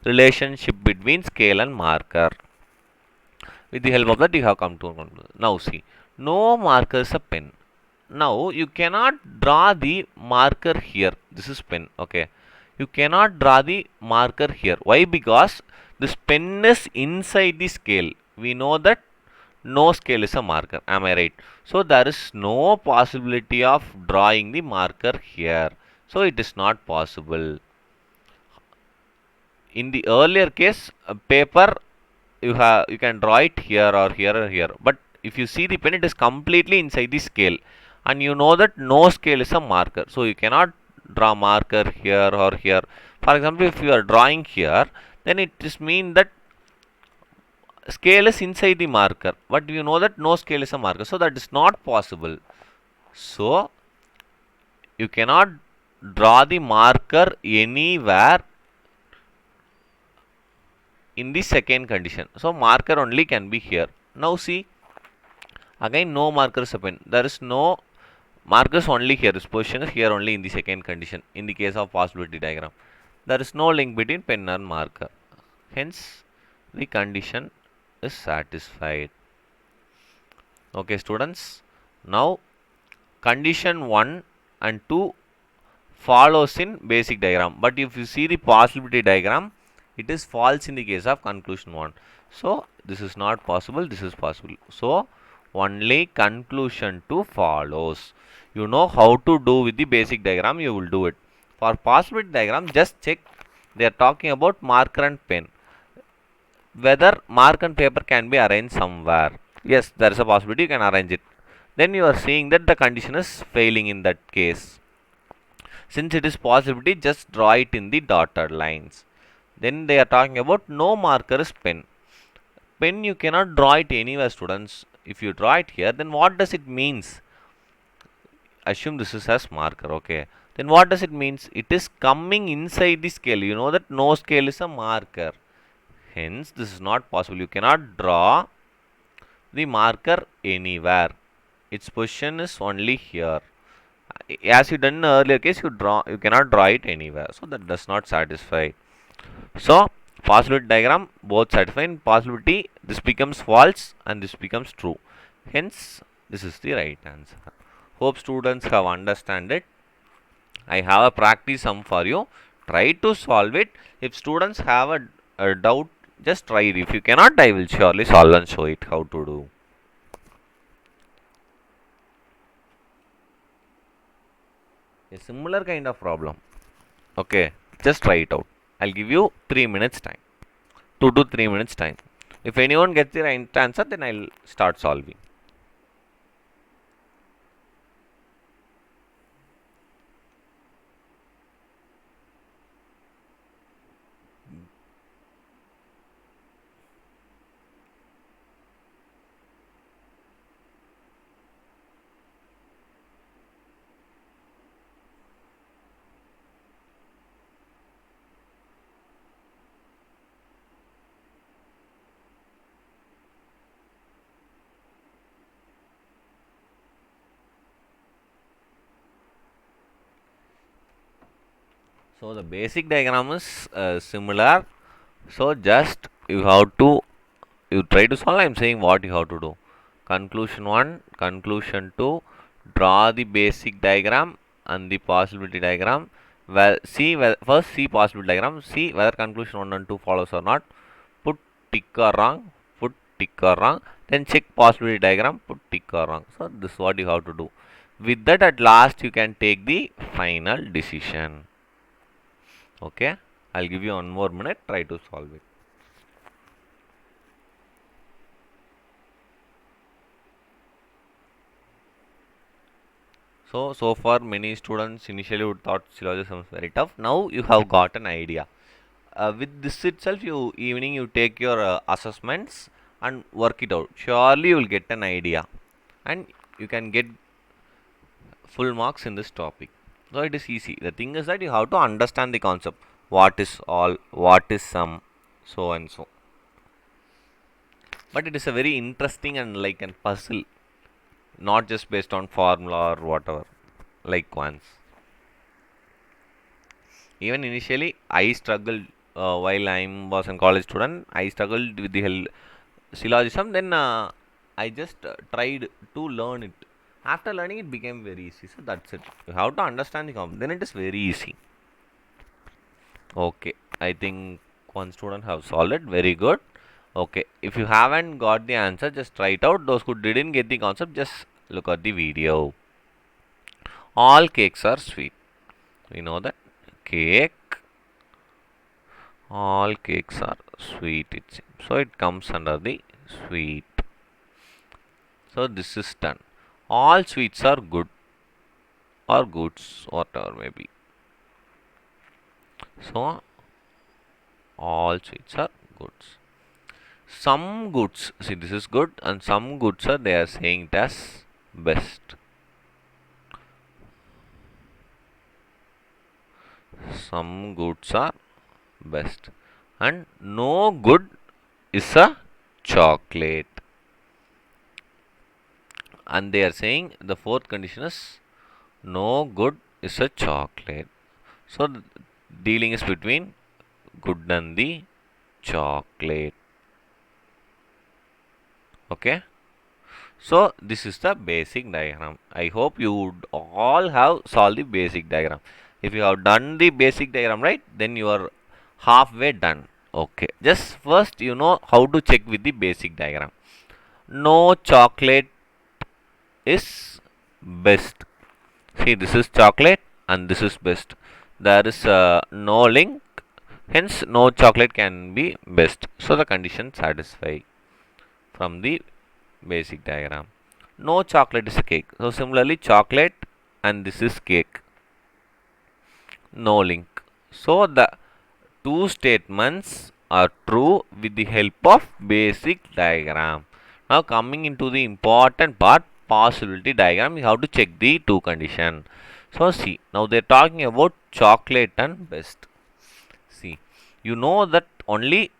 relationship between scale and marker. With the help of that, you have come to a conclusion. Now see, no marker is a pen. Now you cannot draw the marker here. This is pen. Okay, you cannot draw the marker here. Why? Because this pen is inside the scale. We know that no scale is a marker. Am I right? So there is no possibility of drawing the marker here. So it is not possible. In the earlier case, paper you can draw it here or here or here. But if you see the pen, it is completely inside the scale, and you know that no scale is a marker. So you cannot draw marker here or here. For example, if you are drawing here, then it is mean that scale is inside the marker, but you know that no scale is a marker, so that is not possible. So you cannot draw the marker anywhere in the second condition. So marker only can be here. Now see, again no marker is a pen. There is no markers only here. This position is here only in the second condition. In the case of possibility diagram, there is no link between pen and marker. Hence, the condition is satisfied. Okay, students. Now, condition 1 and 2 follows in basic diagram. But if you see the possibility diagram, it is false in the case of conclusion 1. So, this is not possible, this is possible. So, only conclusion 2 follows. You know how to do with the basic diagram, you will do it. For possibility diagram, just check they are talking about marker and pen. Whether marker and paper can be arranged somewhere. Yes, there is a possibility you can arrange it. Then you are seeing that the condition is failing in that case. Since it is possibility, just draw it in the dotted lines. Then they are talking about no marker is pen. Pen you cannot draw it anywhere, students. If you draw it here, then what does it means? assume this is as marker. Okay. Then what does it means? It is coming inside the scale. You know that no scale is a marker. Hence, this is not possible. You cannot draw the marker anywhere. Its position is only here. As you done in the earlier case, you cannot draw it anywhere. So that does not satisfy. So possibility diagram both satisfy. In possibility, this becomes false and this becomes true. Hence, this is the right answer. Hope students have understand it. I have a practice sum for you. Try to solve it. If students have a doubt, just try it. If you cannot, I will surely solve and show it how to do. A similar kind of problem. Okay, just try it out. I'll give you 3 minutes time. 2 to 3 minutes time. If anyone gets the right answer, then I'll start solving. So the basic diagram is similar. So just you try to solve. I am saying what you have to do. Conclusion 1, conclusion 2. Draw the basic diagram and the possibility diagram. Well, first see possibility diagram. See whether conclusion 1 and 2 follows or not. Put tick or wrong. Put tick or wrong. Then check possibility diagram. Put tick or wrong. So this is what you have to do. With that, at last you can take the final decision. Okay, I'll give you one more minute. Try to solve it. So far many students initially would thought syllogism is very tough. Now you have got an idea. With this itself, evening you take your assessments and work it out. Surely you will get an idea, and you can get full marks in this topic. So it is easy. The thing is that you have to understand the concept. What is all? What is sum? So and so. But it is a very interesting and like a puzzle, not just based on formula or whatever, like quants. Even initially, I struggled while I was a college student. I struggled with the syllogism. Then I just tried to learn it. After learning, it became very easy. So that's it. You have to understand the concept. Then it is very easy. Okay, I think one student have solved it. Very good. Okay, if you haven't got the answer, just try it out. Those who didn't get the concept, just look at the video. All cakes are sweet. We know that cake. All cakes are sweet. It seems. So it comes under the sweet. So this is done. All sweets are good or goods, whatever maybe. So all sweets are goods. Some goods, see this is good, and some goods are they are saying it as best. Some goods are best, and no good is a chocolate. And they are saying the fourth condition is no good is a chocolate. So the dealing is between good and the chocolate. Okay. So this is the basic diagram. I hope you would all have solved the basic diagram. If you have done the basic diagram right, then you are halfway done. Okay. Just first you know how to check with the basic diagram. No chocolate is best. See, this is chocolate and this is best. There is no link, hence no chocolate can be best. So the condition satisfy from the basic diagram. No chocolate is a cake. So similarly, chocolate and this is cake. No link. So the two statements are true with the help of basic diagram. Now coming into the important part, possibility diagram, you have to check the two condition. So see, now they're talking about chocolate and best. See, you know that only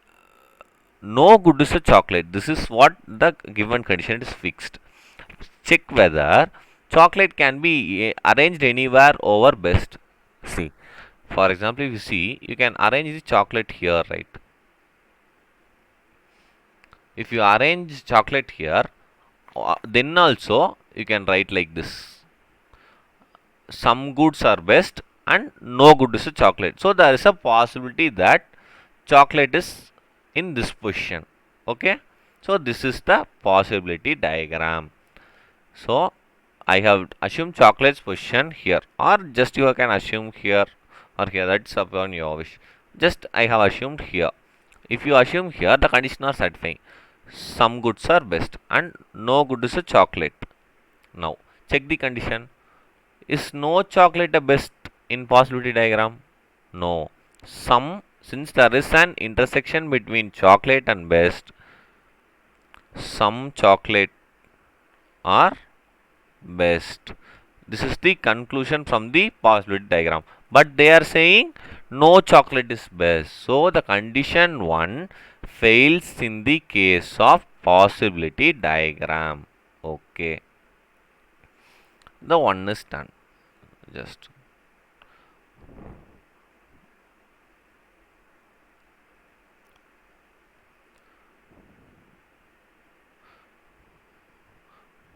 no good is a chocolate. This is what the given condition is fixed. Check whether chocolate can be arranged anywhere over best. See, for example, if you see, you can arrange the chocolate here, right? If you arrange chocolate here, then also you can write like this: some goods are best and no good is a chocolate. So there is a possibility that chocolate is in this position. Okay, so this is the possibility diagram. So I have assumed chocolate's position here, or just you can assume here or here, that's upon your wish. Just I have assumed here. If you assume here, the condition are satisfying. Some goods are best and no good is a chocolate. Now check the condition. Is no chocolate a best in possibility diagram? No. Since there is an intersection between chocolate and best, some chocolate are best. This is the conclusion from the possibility diagram. But they are saying no chocolate is best. So the condition 1 fails in the case of possibility diagram. Okay. The one is done. Just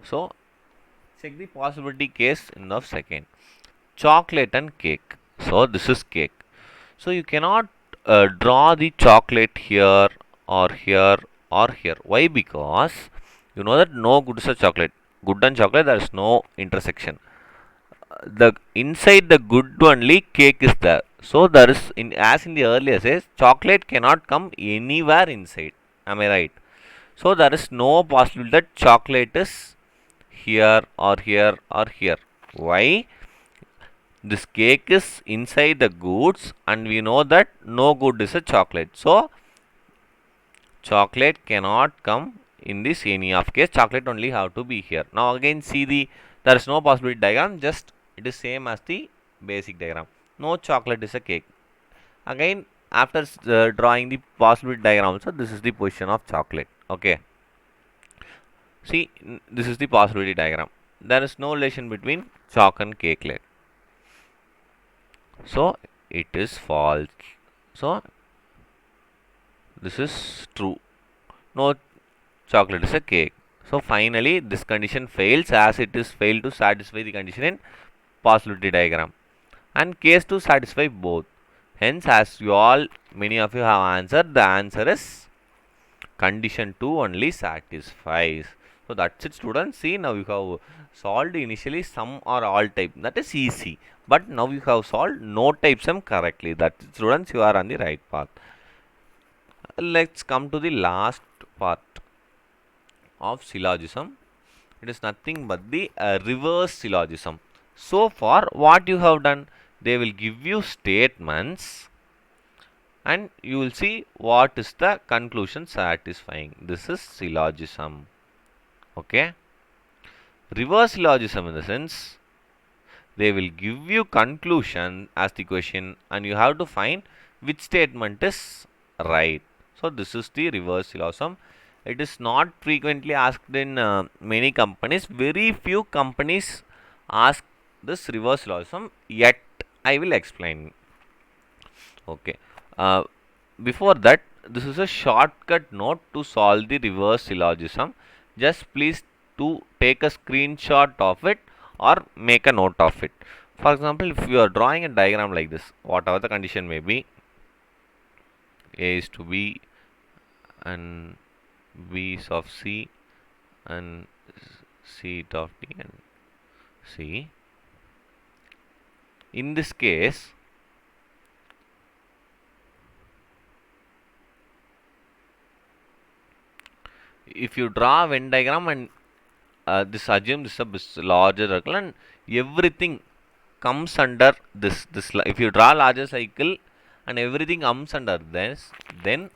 so check the possibility case in the second. Chocolate and cake. So this is cake. So you cannot draw the chocolate here or here or here. Why? Because you know that no good is a chocolate. Good and chocolate, there is no intersection. The inside the good only cake is there. So there is, in as in the earlier says, chocolate cannot come anywhere inside. Am I right? So there is no possibility that chocolate is here or here or here. Why? This cake is inside the goods and we know that no good is a chocolate. So chocolate cannot come in this any of case. Chocolate only have to be here. Now again see there is no possibility diagram, just it is same as the basic diagram. No chocolate is a cake. Again after drawing the possibility diagram, so this is the position of chocolate. Okay. See, this is the possibility diagram. There is no relation between chalk and cakelet. So it is false. So this is true. No chocolate is a cake. So finally this condition fails as it is failed to satisfy the condition in possibility diagram. And case to satisfy both. Hence as many of you have answered, the answer is condition 2 only satisfies. So that's it students. See, now you have solved initially sum or all type, that is easy, but now you have solved no type sum correctly. That students, you are on the right path. Let's come to the last part of syllogism. It is nothing but the reverse syllogism. So far what you have done, they will give you statements and you will see what is the conclusion satisfying. This is syllogism. Okay. Reverse syllogism in the sense, they will give you conclusion as the question and you have to find which statement is right. So this is the reverse syllogism. It is not frequently asked in many companies. Very few companies ask this reverse syllogism, yet I will explain. Okay. Before that, this is a shortcut note to solve the reverse syllogism. Just please to take a screenshot of it or make a note of it. For example, if you are drawing a diagram like this, whatever the condition may be, A is to B and B is of C and C is of D and C. In this case, if you draw a Venn diagram and this assume this is a larger circle and everything comes under this if you draw larger cycle and everything comes under this, then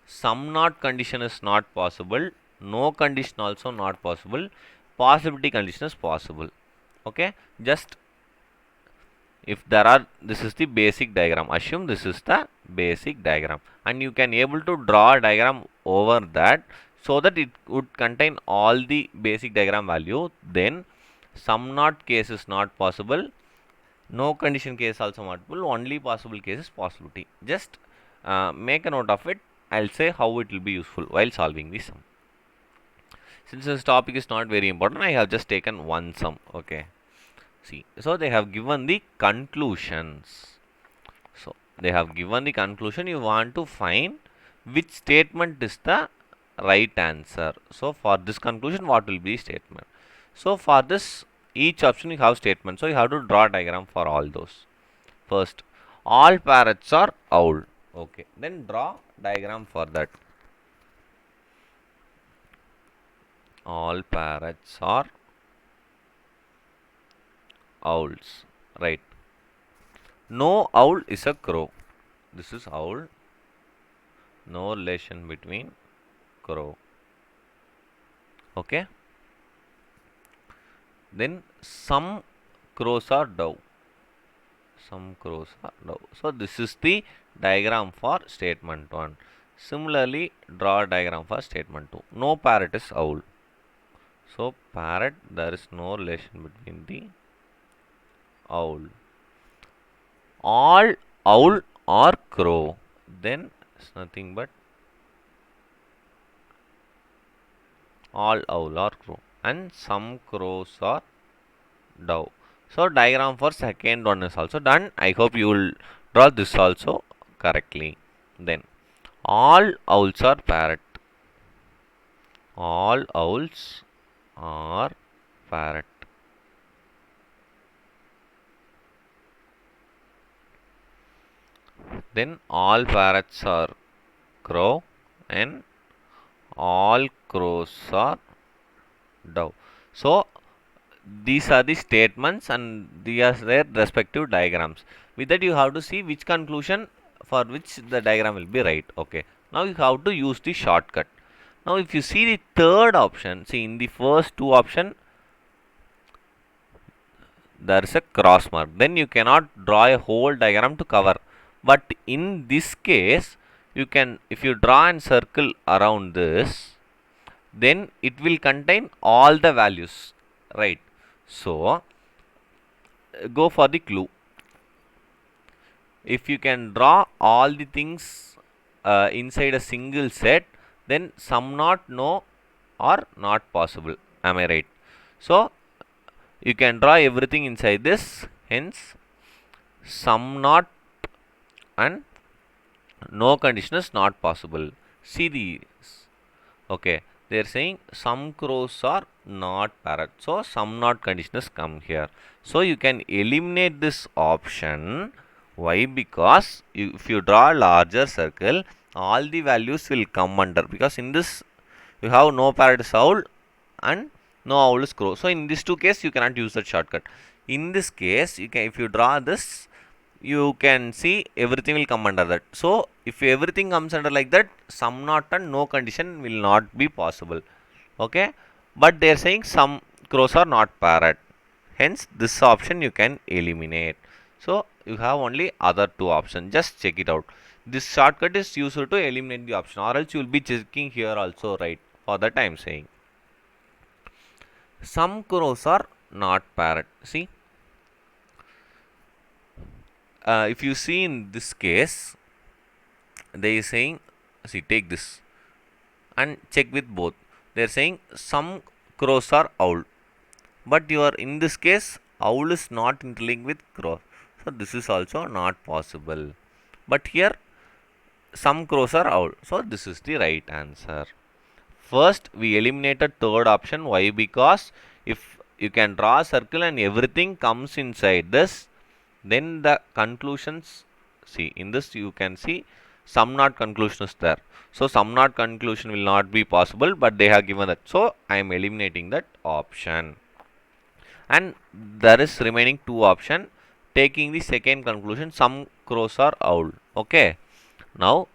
sum not condition is not possible, no condition also not possible, possibility condition is possible. Okay, just if there are, this is the basic diagram, assume this is the basic diagram, and you can able to draw a diagram over that so that it would contain all the basic diagram value. Then some not case is not possible, no condition case also not possible, only possible case is possibility. Just make a note of it. I'll say how it will be useful while solving the sum. Since this topic is not very important, I have just taken one sum. Okay, see, so they have given the conclusions. So they have given the conclusion. You want to find which statement is the right answer. So for this conclusion, what will be statement? So for this, each option you have statement. So you have to draw a diagram for all those. First, all parrots are owl. Okay, then draw diagram for that. All parrots are owls. Right. No owl is a crow. This is owl. No relation between crow. Okay. Then some crows are dove. Some crows are dove. So this is the diagram for statement 1. Similarly, draw a diagram for statement 2. No parrot is owl. So parrot, there is no relation between the owl. All owl or crow, then it's nothing but all owl or crow, and some crows are dove. So diagram for second one is also done. I hope you will draw this also correctly. Then all owls are parrot. All owls are parrot. Then all parrots are crow, and all crows are dove. So these are the statements and these are their respective diagrams. With that, you have to see which conclusion for which the diagram will be right. Okay, now you have to use the shortcut. Now if you see the third option, see in the first two option there is a cross mark, then you cannot draw a whole diagram to cover. But in this case, you can, if you draw and circle around this, then it will contain all the values, right? So go for the clue. If you can draw all the things inside a single set, then some not, no, or not possible. Am I right? So you can draw everything inside this. Hence, some not and no condition is not possible. See these. Okay, they are saying some crows are not parrot. So some not condition is come here. So you can eliminate this option. Why? Because if you draw a larger circle, all the values will come under, because in this you have no parrot is owl and no owl is crow. So in these two cases you cannot use that shortcut. In this case, you can, if you draw this, you can see everything will come under that. So if everything comes under like that, some not and no condition will not be possible. Okay, but they are saying some crows are not parrot. Hence this option you can eliminate. So you have only other two options. Just check it out. This shortcut is used to eliminate the option, or else you will be checking here also, right? For that I am saying. Some crows are not parrot. See, if you see in this case, they are saying, see, take this and check with both. They are saying some crows are owl, but you are in this case owl is not interlinked with crow, so this is also not possible. But here some crows are owl, so this is the right answer. First we eliminated third option. Why? Because if you can draw a circle and everything comes inside this, then the conclusions, see in this you can see some not conclusion is there. So some not conclusion will not be possible, but they have given that. So I am eliminating that option. And there is remaining two option. Taking the second conclusion, some crows are owl. Okay. Now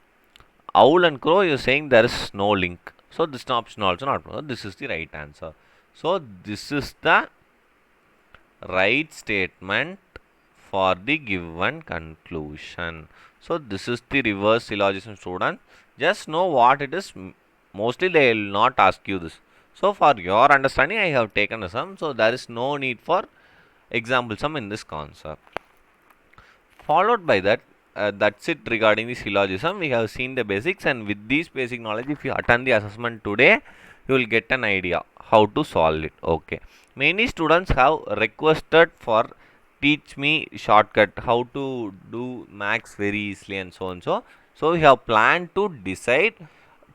owl and crow, you are saying there is no link. So this option also not. This is the right answer. So this is the right statement for the given conclusion. So this is the reverse syllogism, student. Just know what it is. Mostly they will not ask you this. So for your understanding, I have taken a sum. So there is no need for example sum in this concept. Followed by that, that's it regarding the syllogism. We have seen the basics, and with these basic knowledge, if you attend the assessment today, you will get an idea how to solve it. Okay. Many students have requested for teach me shortcut how to do max very easily and so on. So we have planned to decide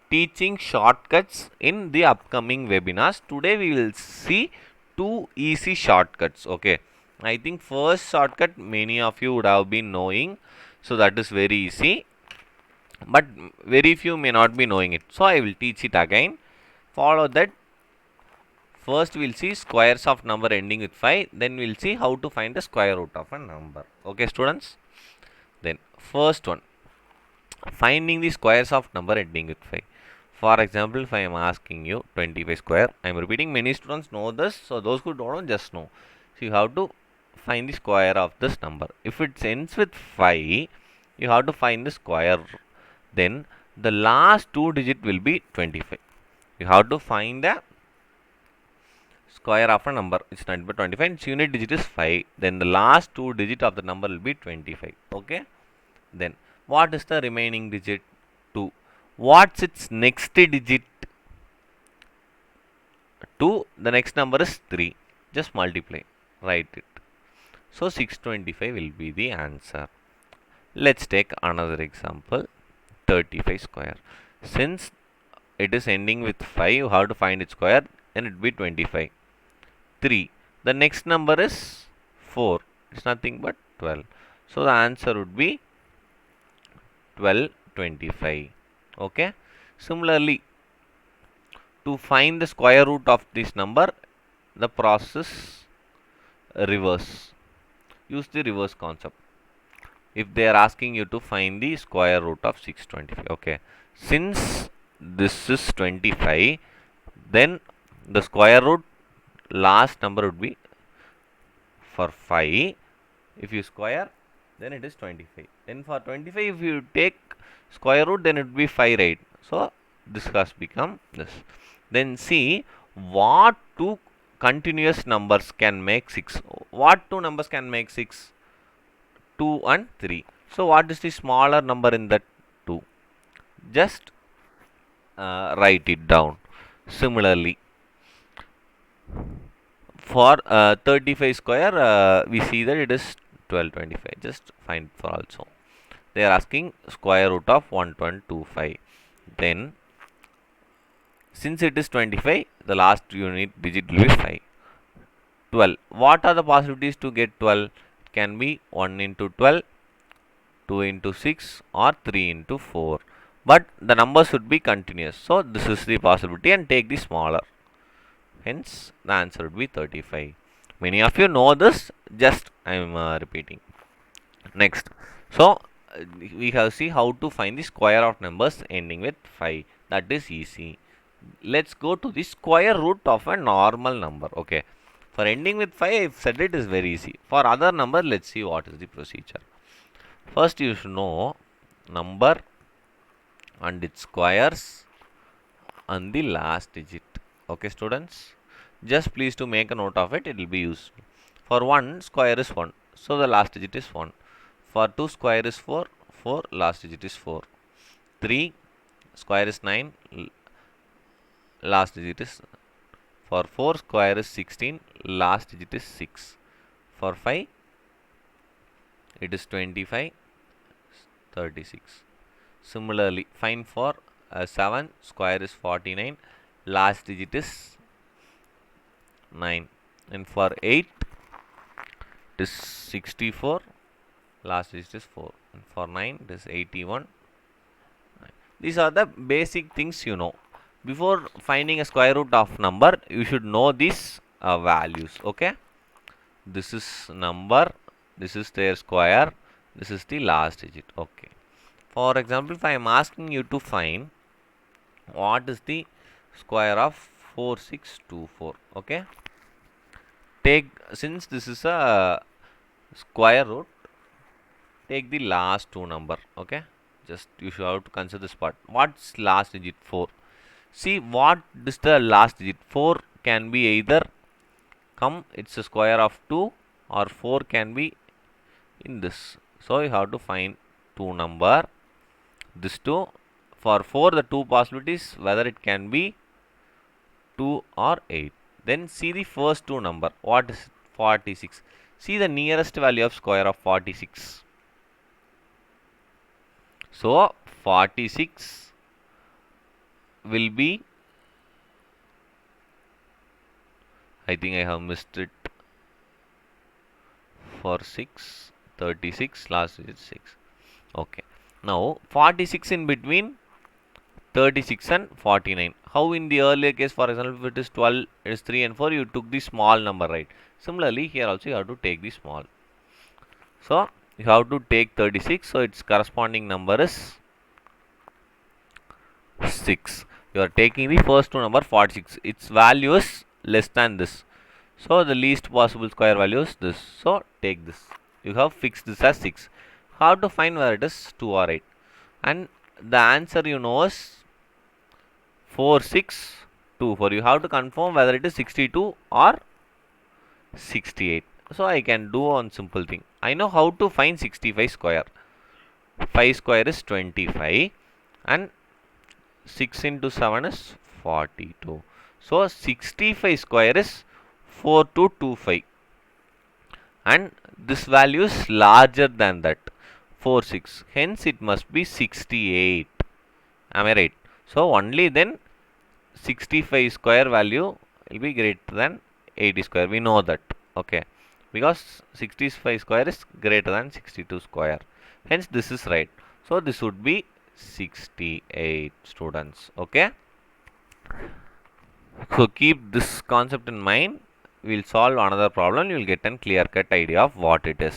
teaching shortcuts in the upcoming webinars. Today we will see two easy shortcuts. Okay. I think first shortcut many of you would have been knowing, so that is very easy, but very few may not be knowing it. So I will teach it again. Follow that. First we'll see squares of number ending with 5, then we'll see how to find the square root of a number. Okay students? Then first one, finding the squares of number ending with 5. For example, if I am asking you 25 square, I am repeating, many students know this, so those who don't know just know. So you have to find the square of this number. If it ends with 5, you have to find the square. Then the last two digit will be 25. You have to find the square of a number. It's not but 25. Its unit digit is 5. Then the last two digit of the number will be 25. Okay. Then what is the remaining digit? 2. What's its next digit? 2. The next number is 3. Just multiply. Write it. So 625 will be the answer. Let's take another example. 35 square. Since it is ending with 5, you have to find its square, then it will be 25. 3. The next number is 4. It's nothing but 12. So the answer would be 1225. Okay. Similarly, to find the square root of this number, the process reverse. Use the reverse concept. If they are asking you to find the square root of 625. Okay. Since this is 25, then the square root last number would be for 5. If you square, then it is 25. Then for 25, if you take square root, then it would be 5, right? So this has become this. Then see what two continuous numbers can make 6. What two numbers can make 6? 2 and 3. So what is the smaller number in that 2? Just write it down. Similarly, for 35 square, we see that it is 1225. Just find for also. They are asking square root of 1.25. Then, since it is 25, the last unit digit will be 5. 12. What are the possibilities to get 12? It can be 1 into 12, 2 into 6, or 3 into 4. But the number should be continuous. So, this is the possibility, and take the smaller. Hence, the answer would be 35. Many of you know this, just I am repeating. Next. So, we have see how to find the square of numbers ending with 5. That is easy. Let's go to the square root of a normal number. Okay. For ending with 5, I've said it is very easy. For other number, let's see what is the procedure. First, you should know number and its squares and the last digit. Okay, students? Just please to make a note of it. It will be useful. For 1, square is 1. So, the last digit is 1. For 2, square is 4. 4, last digit is 4. 3, square is 9. Last digit is. For 4, square is 16. Last digit is 6. For 5, it is 25. 36. Similarly, find for 7, square is 49. Last digit is 9. And for 8, it is 64. Last digit is 4. And for 9, it is 81. These are the basic things you know. Before finding a square root of number, you should know these values. Okay. This is number. This is their square. This is the last digit. Okay. For example, if I am asking you to find what is the square of 4624. Okay, take, since this is a square root, take the last two number. Okay, just you should have to consider this part. What's last digit? 4. See, what is the last digit? 4 can be either come, it's a square of 2, or 4 can be in this. So you have to find two number, this two. For 4, the two possibilities, whether it can be 2 or 8. Then see the first two number. What is 46? See the nearest value of square of 46. So 46 will be, I think I have missed it, for 6, 36, last digit 6. Okay. Now 46 in between 36 and 49. How in the earlier case, for example, if it is 12, it is 3 and 4, you took the small number, right? Similarly, here also you have to take the small. So you have to take 36. So its corresponding number is 6. You are taking the first two number 46. Its value is less than this. So the least possible square value is this. So take this. You have fixed this as 6. How to find whether it is 2 or 8? And the answer you know is 4624. You have to confirm whether it is 62 or 68. So I can do one simple thing. I know how to find 65 square. 5 square is 25 and 6 into 7 is 42. So 65 square is 4225 and this value is larger than that, 46. Hence it must be 68. Am I right? So only then 65 square value will be greater than 80 square. We know that. Okay. Because 65 square is greater than 62 square. Hence this is right. So this would be 68, students. Okay. So keep this concept in mind. We'll solve another problem. You will get a clear cut idea of what it is.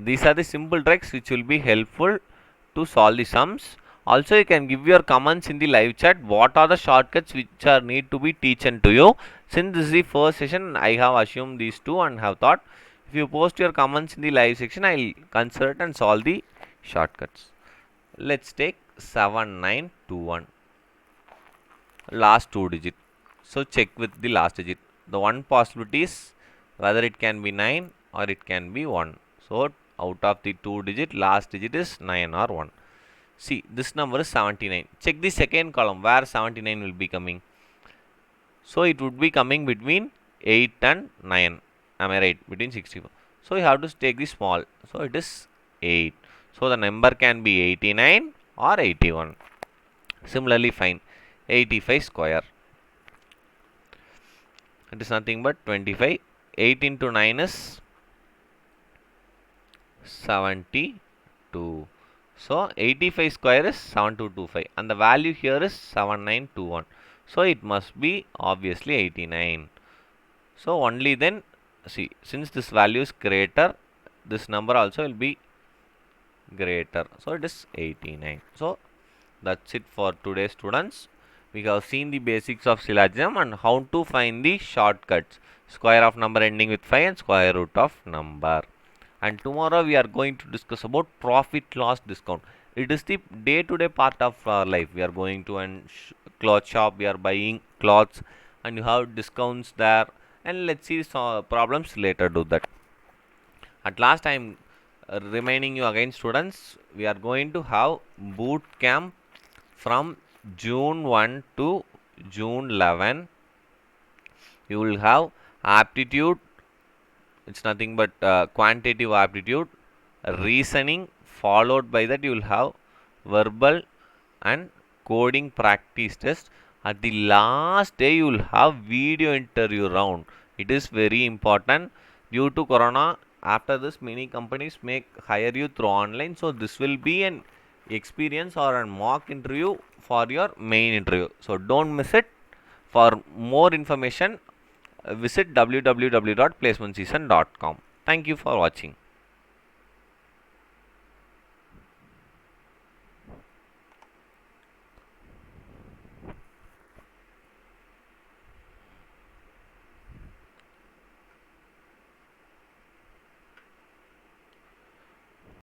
These are the simple tricks which will be helpful to solve the sums. Also, you can give your comments in the live chat. What are the shortcuts which are need to be teaching to you? Since this is the first session, I have assumed these two and have thought. If you post your comments in the live section, I will consider it and solve the shortcuts. Let's take 7921. Last two digit. So check with the last digit. The one possibility is whether it can be 9 or it can be 1. So out of the two digit, last digit is 9 or 1. See, this number is 79. Check the second column where 79 will be coming. So it would be coming between 8 and 9. Am I right? Between 64. So you have to take the small. So it is 8. So the number can be 89 or 81. Similarly, find 85 square. It is nothing but 25. 8 into 9 is 72. So 85 square is 7225 and the value here is 7921. So it must be obviously 89. So only then, see, since this value is greater, this number also will be greater. So it is 89. So that's it for today, students. We have seen the basics of syllogism and how to find the shortcuts. Square of number ending with 5 and square root of number. And tomorrow we are going to discuss about profit loss discount. It is the day-to-day part of our life. We are going to a cloth shop, we are buying clothes and you have discounts there, and let's see problems later do that. At last I am reminding you again, students, we are going to have boot camp from June 1 to June 11. You will have aptitude, it's nothing but quantitative aptitude, reasoning, followed by that you will have verbal and coding practice test. At the last day you will have video interview round. It is very important. Due to corona, after this many companies may hire you through online, so this will be an experience or a mock interview for your main interview. So don't miss it. For more information, visit www.placementseason.com. Thank you for watching.